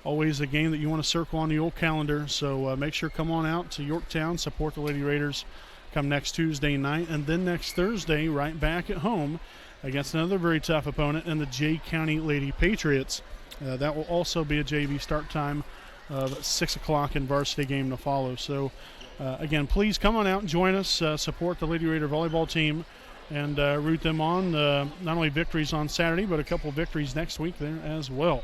always a game that you want to circle on the old calendar. So make sure come on out to Yorktown, support the Lady Raiders come next Tuesday night. And then next Thursday, right back at home against another very tough opponent in the Jay County Lady Patriots. That will also be a JV start time of 6 o'clock and varsity game to follow. So, again, please come on out and join us, support the Lady Raider volleyball team, and root them on not only victories on Saturday, but a couple victories next week there as well.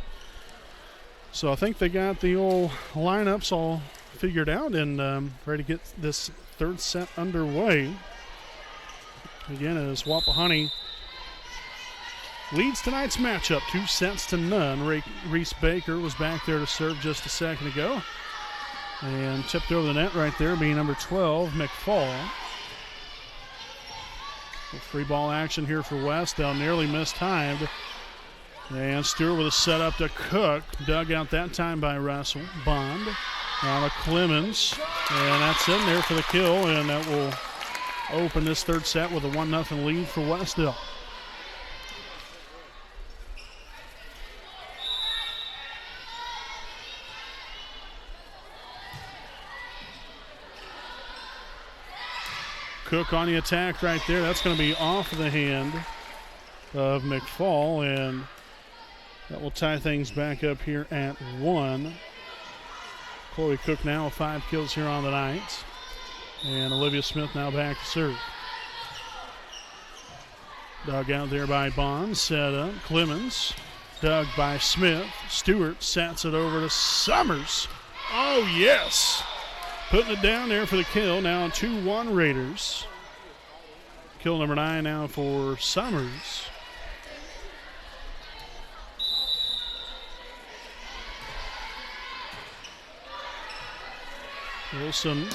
So I think they got the old lineups all figured out and ready to get this third set underway. Again, as Wapahani leads tonight's matchup 2-0. Reese Baker was back there to serve just a second ago. And tipped over the net right there, being number 12, McFall. Free ball action here for Wes-Del, nearly mistimed. And Stewart with a setup to Cook. Dug out that time by Russell. Bond. Now to Clemens. And that's in there for the kill, and that will open this third set with a 1-0 lead for Wes-Del. Cook on the attack right there. That's going to be off the hand of McFall, and that will tie things back up here at 1. Chloe Cook now with 5 kills here on the night. And Olivia Smith now back to serve. Dug out there by Bond. Set up. Clemens. Dug by Smith. Stewart sets it over to Summers. Oh, yes. Putting it down there for the kill. Now 2-1 Raiders. Kill number 9 now for Summers. Wilson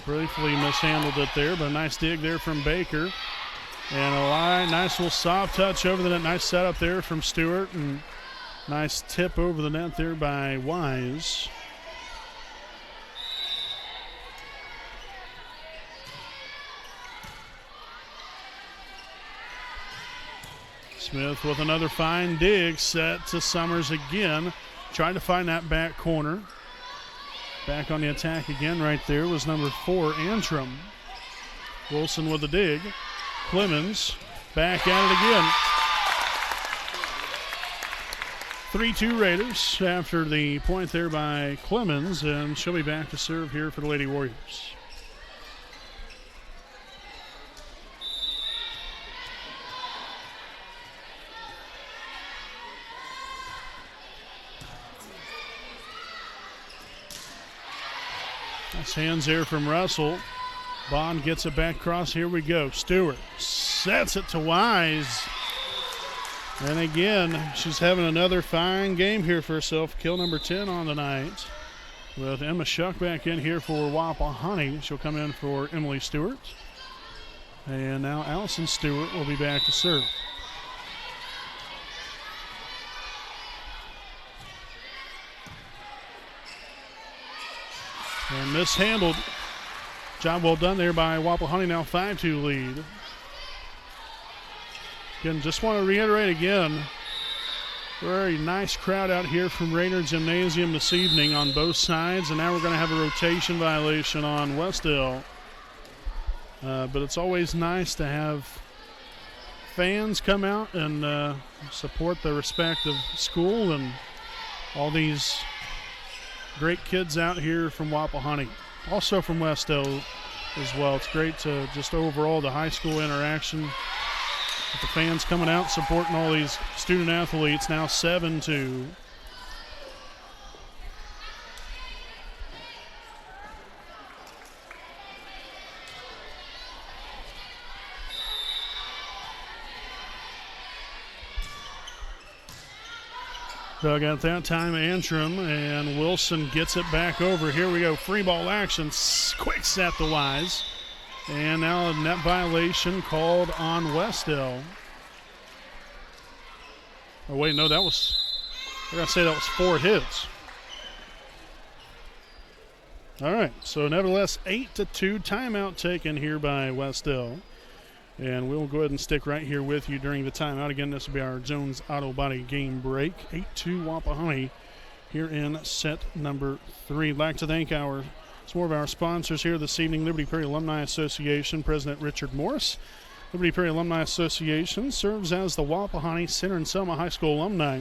briefly mishandled it there, but a nice dig there from Baker. And a nice little soft touch over the net. Nice setup there from Stewart, and nice tip over the net there by Wise. Smith with another fine dig, set to Summers again. Trying to find that back corner. Back on the attack again right there was number 4, Antrim. Wilson with a dig. Clemens back at it again. 3-2 Raiders after the point there by Clemens, and she'll be back to serve here for the Lady Warriors. Nice hands there from Russell. Bond gets it back across. Here we go. Stewart sets it to Wise. And again, she's having another fine game here for herself. Kill number 10 on the night. With Emma Shuck back in here for Wapahani. She'll come in for Emily Stewart. And now Allison Stewart will be back to serve. And mishandled. Job well done there by Wapahani, now 5-2 lead. Again, just want to reiterate again, very nice crowd out here from Rayner Gymnasium this evening on both sides, and now we're going to have a rotation violation on Wes-Del. But it's always nice to have fans come out and support the respective school and all these great kids out here from Wapahani. Also from Wes-Del as well. It's great to just overall the high school interaction with the fans coming out supporting all these student athletes. Now 7-2. Dug out that time, Antrim, and Wilson gets it back over. Here we go, free ball action, quick set to Wise. And now a net violation called on Wes-Del. Oh wait, no, I gotta say that was 4 hits. All right, so nevertheless, 8-2, timeout taken here by Wes-Del. And we'll go ahead and stick right here with you during the timeout. Again, this will be our Jones Auto Body game break. 8-2 Wapahani here in set number 3. I'd like to thank some more of our sponsors here this evening. Liberty Perry Alumni Association President Richard Morris. Liberty Perry Alumni Association serves as the Wapahani Center and Selma High School alumni.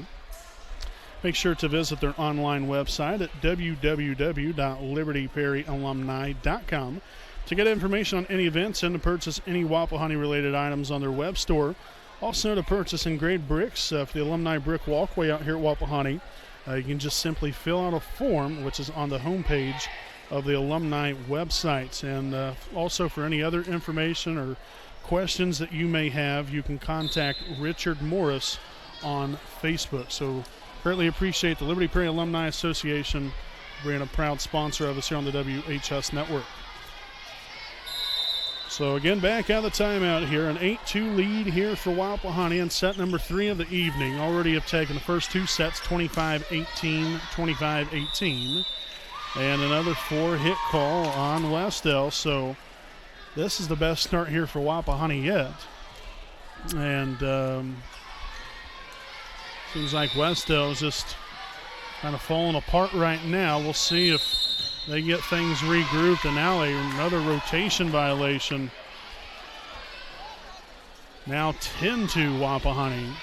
Make sure to visit their online website at www.libertyperryalumni.com to get information on any events and to purchase any Wapahani-related items on their web store. Also to purchase engraved bricks for the Alumni Brick Walkway out here at Wapahani. You can just simply fill out a form, which is on the homepage of the alumni website. And also for any other information or questions that you may have, you can contact Richard Morris on Facebook. So greatly appreciate the Liberty Perry Alumni Association being a proud sponsor of us here on the WHS Network. So again, back out of the timeout here, an 8-2 lead here for Wapahani in set number 3 of the evening. Already have taken the first 2 sets, 25-18, 25-18. And another 4-hit call on Wes-Del. So this is the best start here for Wapahani yet. And seems like Wes-Del is just kind of falling apart right now. We'll see if they get things regrouped, and now another rotation violation. Now 10-2 Wapahani.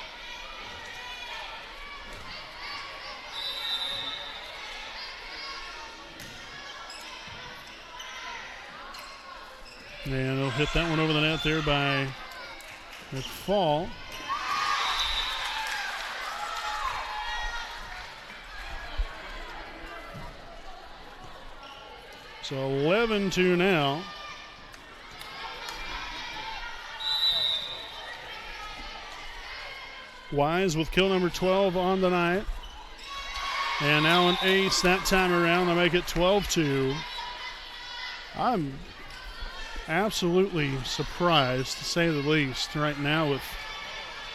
And they'll hit that one over the net there by McFall. So 11-2 now. Wise with kill number 12 on the night. And now an ace that time around to make it 12-2. I'm absolutely surprised, to say the least, right now with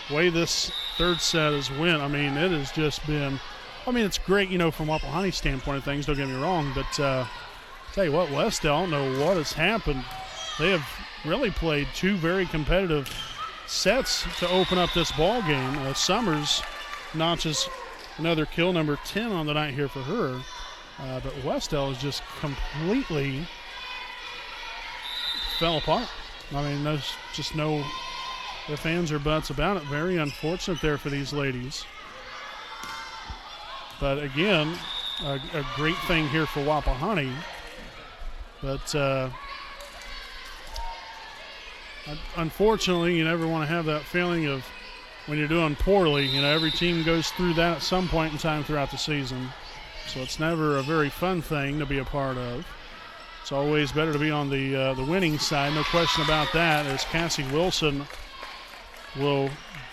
the way this third set has went. I mean, it has just been, it's great, from Wapahani's standpoint of things, don't get me wrong, but tell you what, Wes-Del, I don't know what has happened. They have really played 2 very competitive sets to open up this ball game. Summers notches another kill, number 10 on the night here for her. But Wes-Del is just completely fell apart. There's just no ifs, ands, or buts about it. Very unfortunate there for these ladies. But again, a great thing here for Wapahani. But unfortunately, you never want to have that feeling of when you're doing poorly. Every team goes through that at some point in time throughout the season. So it's never a very fun thing to be a part of. It's always better to be on the winning side, no question about that, as Cassie Wilson will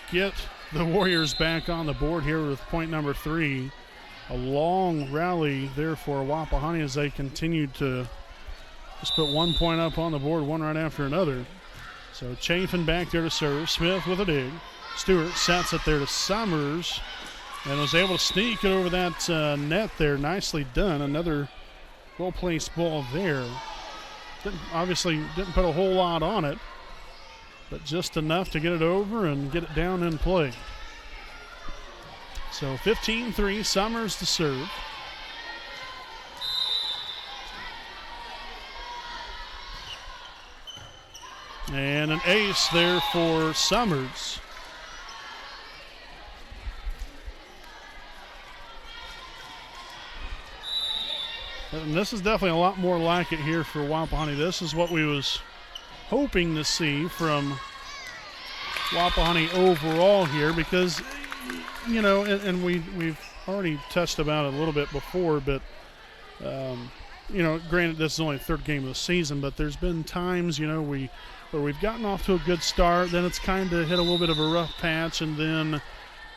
get the Warriors back on the board here with point number 3. A long rally there for Wapahani as they continued to just put 1 point up on the board, one right after another. So Chafin back there to serve. Smith with a dig. Stewart sets it there to Summers and was able to sneak it over that net there. Nicely done. Another well-placed ball there. Obviously didn't put a whole lot on it, but just enough to get it over and get it down in play. So 15-3, Summers to serve. And an ace there for Summers. And this is definitely a lot more like it here for Wapahani. This is what we was hoping to see from Wapahani overall here, because, you know, and we've already touched about it a little bit before, but, you know, granted this is only the third game of the season, but there's been times, you know, where we've gotten off to a good start, then it's kind of hit a little bit of a rough patch, and then,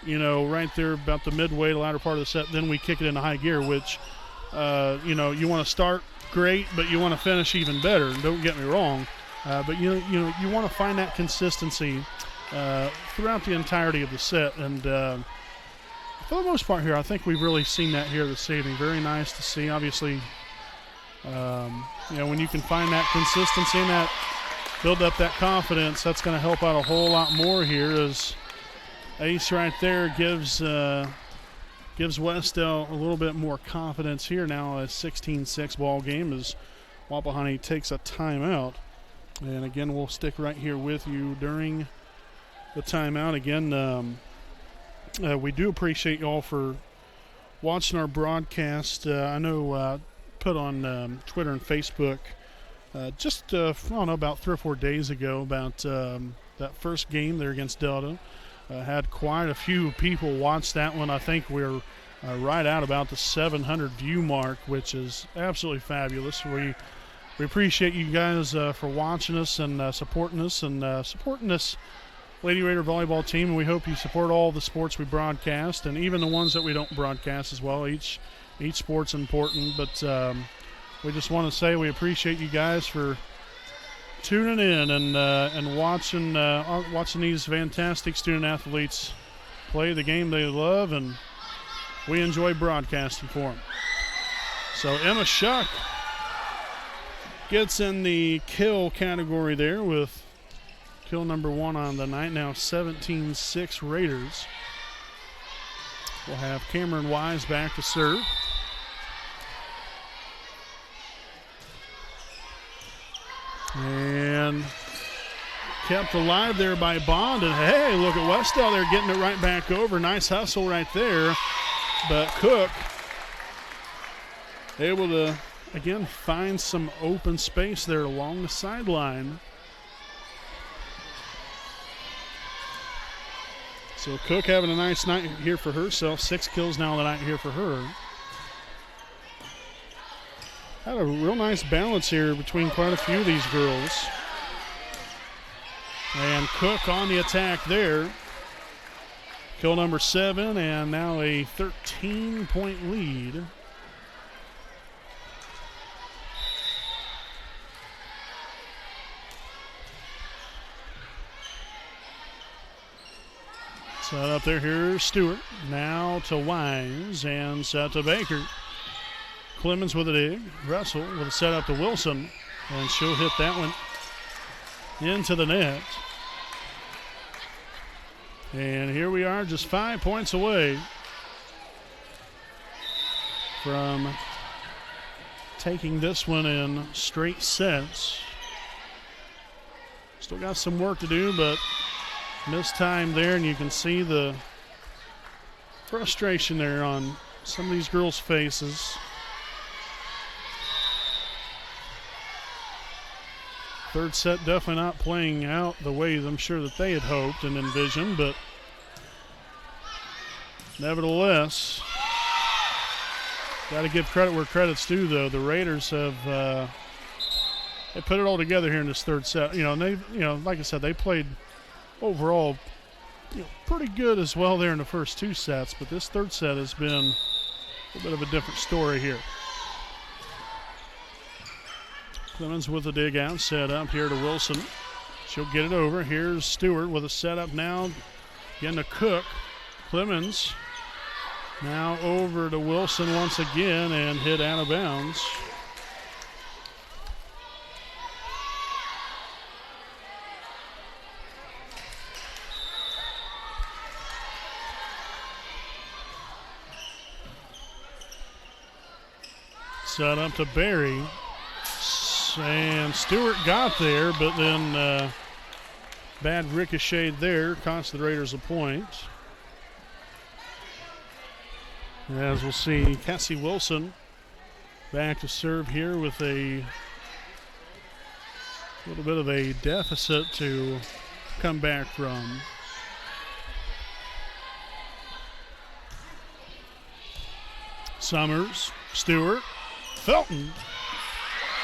you know, right there about the midway, the latter part of the set, then we kick it into high gear, which, you know, you want to start great, but you want to finish even better. Don't get me wrong, but you want to find that consistency throughout the entirety of the set, and for the most part here, I think we've really seen that here this evening. Very nice to see. Obviously, you know, when you can find that consistency and that build up that confidence, that's going to help out a whole lot more here, as ace right there gives Wes-Del a little bit more confidence here now. A 16-6 ball game as Wapahani takes a timeout. And again, we'll stick right here with you during the timeout. Again, we do appreciate y'all for watching our broadcast. I know put on Twitter and Facebook just, I don't know, about 3 or 4 days ago about that first game there against Delta. Had quite a few people watch that one. I think we're right at about the 700 view mark, which is absolutely fabulous. We appreciate you guys for watching us and supporting us and supporting this Lady Raider volleyball team. And we hope you support all the sports we broadcast, and even the ones that we don't broadcast as well. Each sport's important, but we just want to say we appreciate you guys for tuning in and watching these fantastic student athletes play the game they love, and we enjoy broadcasting for them. So Emma Shuck gets in the kill category there with kill number 1 on the night. Now 17-6 Raiders. We'll have Cameron Wise back to serve. And kept alive there by Bond. And hey, look at Wes-Del there getting it right back over. Nice hustle right there. But Cook able to, again, find some open space there along the sideline. So Cook having a nice night here for herself. 6 kills now tonight here for her. Had a real nice balance here between quite a few of these girls. And Cook on the attack there. Kill number 7, and now a 13-point lead. Set up there, here's Stewart. Now to Wise, and set to Baker. Clemens with a dig. Russell with a set up to Wilson, and she'll hit that one into the net. And here we are, just 5 points away from taking this one in straight sets. Still got some work to do, but missed time there, and you can see the frustration there on some of these girls' faces. Third set definitely not playing out the way I'm sure that they had hoped and envisioned, but nevertheless, got to give credit where credit's due, though. The Raiders have they put it all together here in this third set. And they, like I said, they played overall, pretty good as well there in the first 2 sets, but this third set has been a bit of a different story here. Clemens with a dig out, set up here to Wilson. She'll get it over. Here's Stewart with a setup now. Again to Cook. Clemens now over to Wilson once again and hit out of bounds. Set up to Barry. And Stewart got there, but then bad ricochet there. Cost the Raiders a point. As we'll see, Cassie Wilson back to serve here with a little bit of a deficit to come back from. Summers, Stewart, Felton.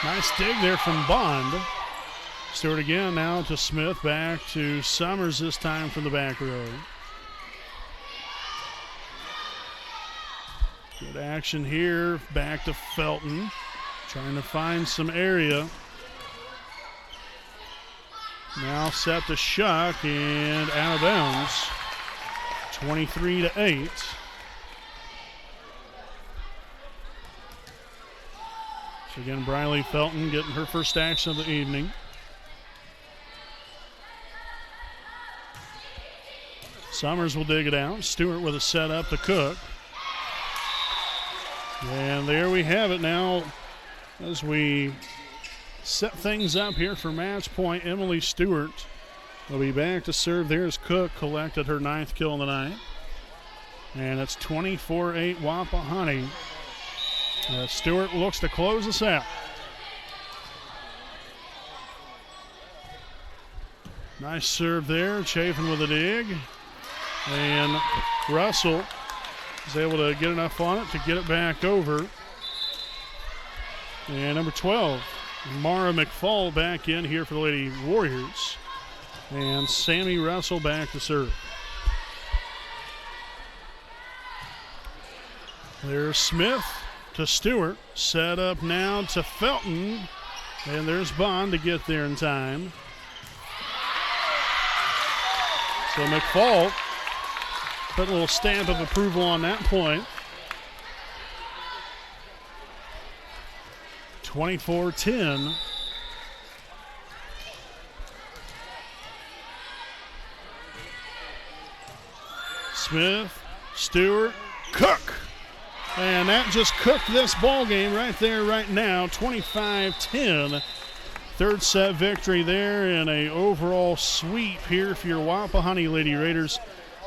Nice dig there from Bond. Stewart again now to Smith, back to Summers this time from the back row. Good action here, back to Felton, trying to find some area. Now set to Shuck and out of bounds, 23-8. So again, Briley Felton getting her first action of the evening. Summers will dig it out. Stewart with a set up to Cook. And there we have it now as we set things up here for match point. Emily Stewart will be back to serve. There's Cook, collected her 9th kill in the night. And it's 24-8 Wapahani. Stewart looks to close us out. Nice serve there. Chafin with a dig. And Russell is able to get enough on it to get it back over. And number 12, Mara McFall back in here for the Lady Warriors. And Sammy Russell back to serve. There's Smith to Stewart. Set up now to Felton. And there's Bond to get there in time. So McFall put a little stamp of approval on that point. 24-10. Smith, Stewart, Cook. And that just cooked this ball game right there, right now. 25-10. Third set victory there and a overall sweep here for your Wapahani Lady Raiders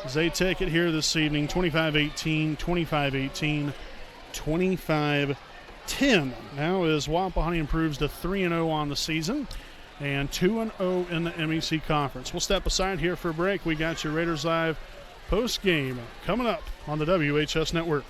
as they take it here this evening. 25-18, 25-18, 25-10. Now as Wapahani improves to 3-0 on the season and 2-0 in the MEC Conference. We'll step aside here for a break. We got your Raiders Live post game coming up on the WHS Network.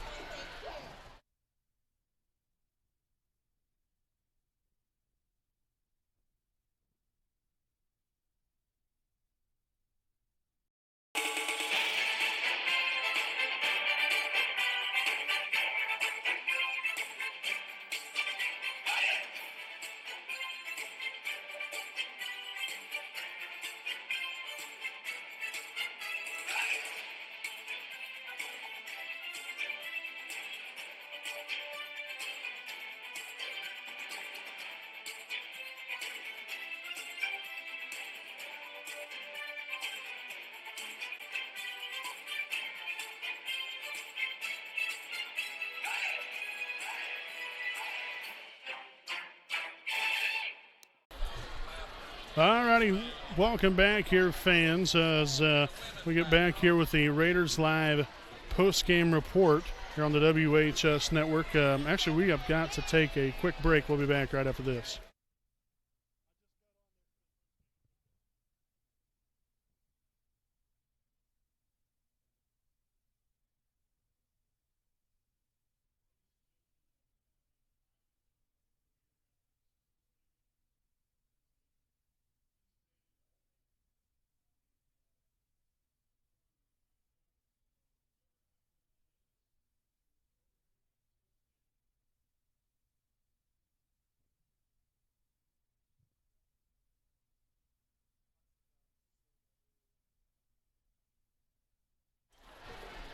All righty, welcome back here, fans, as we get back here with the Raiders Live post-game report here on the WHS Network. Actually, we have got to take a quick break. We'll be back right after this.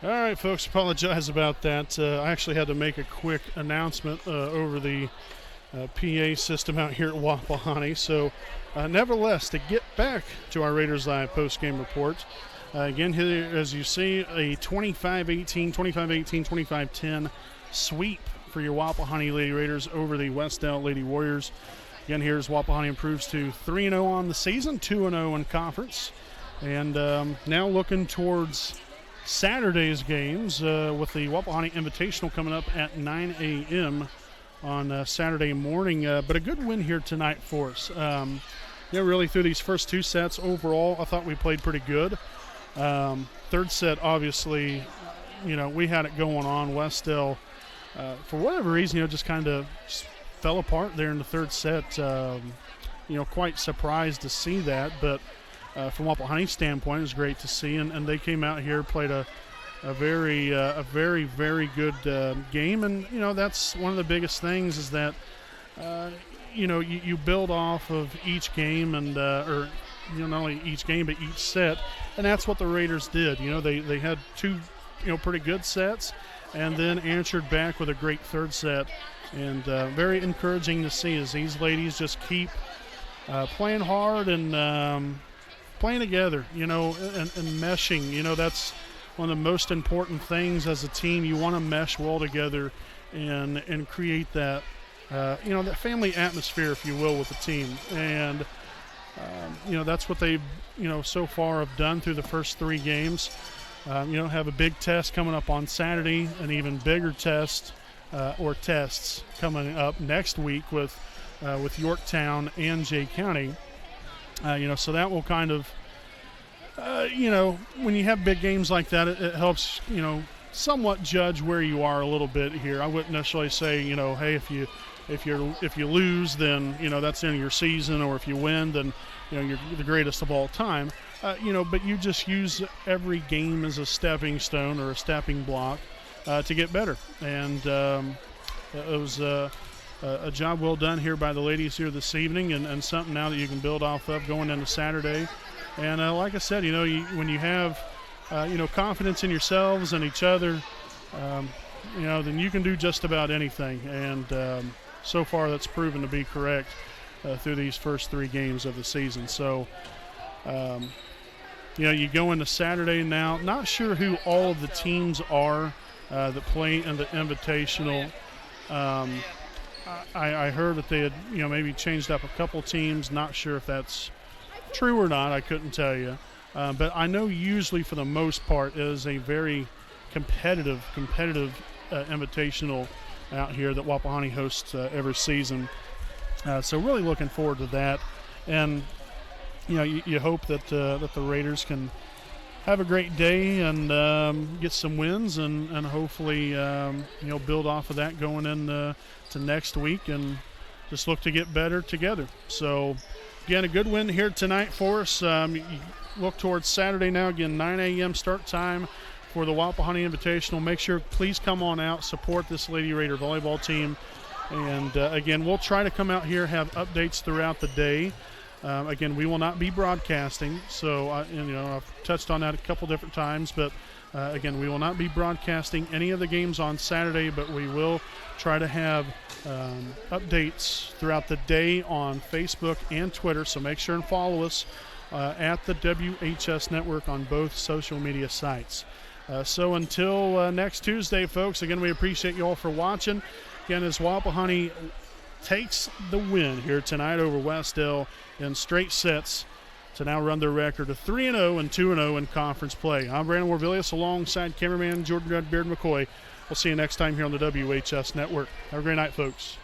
All right, folks, apologize about that. I actually had to make a quick announcement over the PA system out here at Wapahani. So, nevertheless, to get back to our Raiders Live post-game report, again, here, as you see, a 25-18, 25-18, 25-10 sweep for your Wapahani Lady Raiders over the Wes-Del Lady Warriors. Again, here's Wapahani improves to 3-0 on the season, 2-0 in conference. And now looking towards Saturday's games with the Wapahani Invitational coming up at 9 a.m. on Saturday morning. But a good win here tonight for us. Really through these first two sets overall, I thought we played pretty good. Third set, obviously, we had it going on. Wes-Del, for whatever reason, just kind of fell apart there in the third set. Quite surprised to see that, but from Wapahani's standpoint, it was great to see. And they came out here, played a very, very good game. And, that's one of the biggest things is that, you build off of each game and, not only each game, but each set. And that's what the Raiders did. They had two, pretty good sets and then answered back with a great third set. And very encouraging to see as these ladies just keep playing hard and playing together, and meshing. That's one of the most important things as a team. You want to mesh well together and create that, that family atmosphere, if you will, with the team. And, that's what they, so far have done through the first three games. Have a big test coming up on Saturday, an even bigger test or tests coming up next week with Yorktown and Jay County. So that will kind of, when you have big games like that, it helps, somewhat judge where you are a little bit here. I wouldn't necessarily say, hey, if you lose, then that's the end of your season, or if you win, then you're the greatest of all time. But you just use every game as a stepping stone or a stepping block to get better. And it was a job well done here by the ladies here this evening, and something now that you can build off of going into Saturday. And like I said, when you have confidence in yourselves and each other, then you can do just about anything. And so far that's proven to be correct through these first three games of the season. So, you go into Saturday now, not sure who all of the teams are that play in the Invitational. I heard that they had, maybe changed up a couple teams. Not sure if that's true or not. I couldn't tell you. But I know usually for the most part it is a very competitive Invitational out here that Wapahani hosts every season. So really looking forward to that. And, you hope that the Raiders can have a great day and get some wins and hopefully, build off of that going into to next week and just look to get better together. So, again, a good win here tonight for us. You look towards Saturday now. Again, 9 a.m. start time for the Wapahani Invitational. Make sure, please come on out, support this Lady Raider volleyball team. And, again, we'll try to come out here, have updates throughout the day. Again, we will not be broadcasting, so I've touched on that a couple different times, but again, we will not be broadcasting any of the games on Saturday, but we will try to have updates throughout the day on Facebook and Twitter, so make sure and follow us at the WHS Network on both social media sites. So until next Tuesday, folks, again, we appreciate you all for watching. Again, as Wapahani takes the win here tonight over Wes-Del in straight sets to now run their record of 3-0 and 2-0 in conference play. I'm Brandon Morvillius alongside cameraman Jordan Redbeard McCoy. We'll see you next time here on the WHS Network. Have a great night, folks.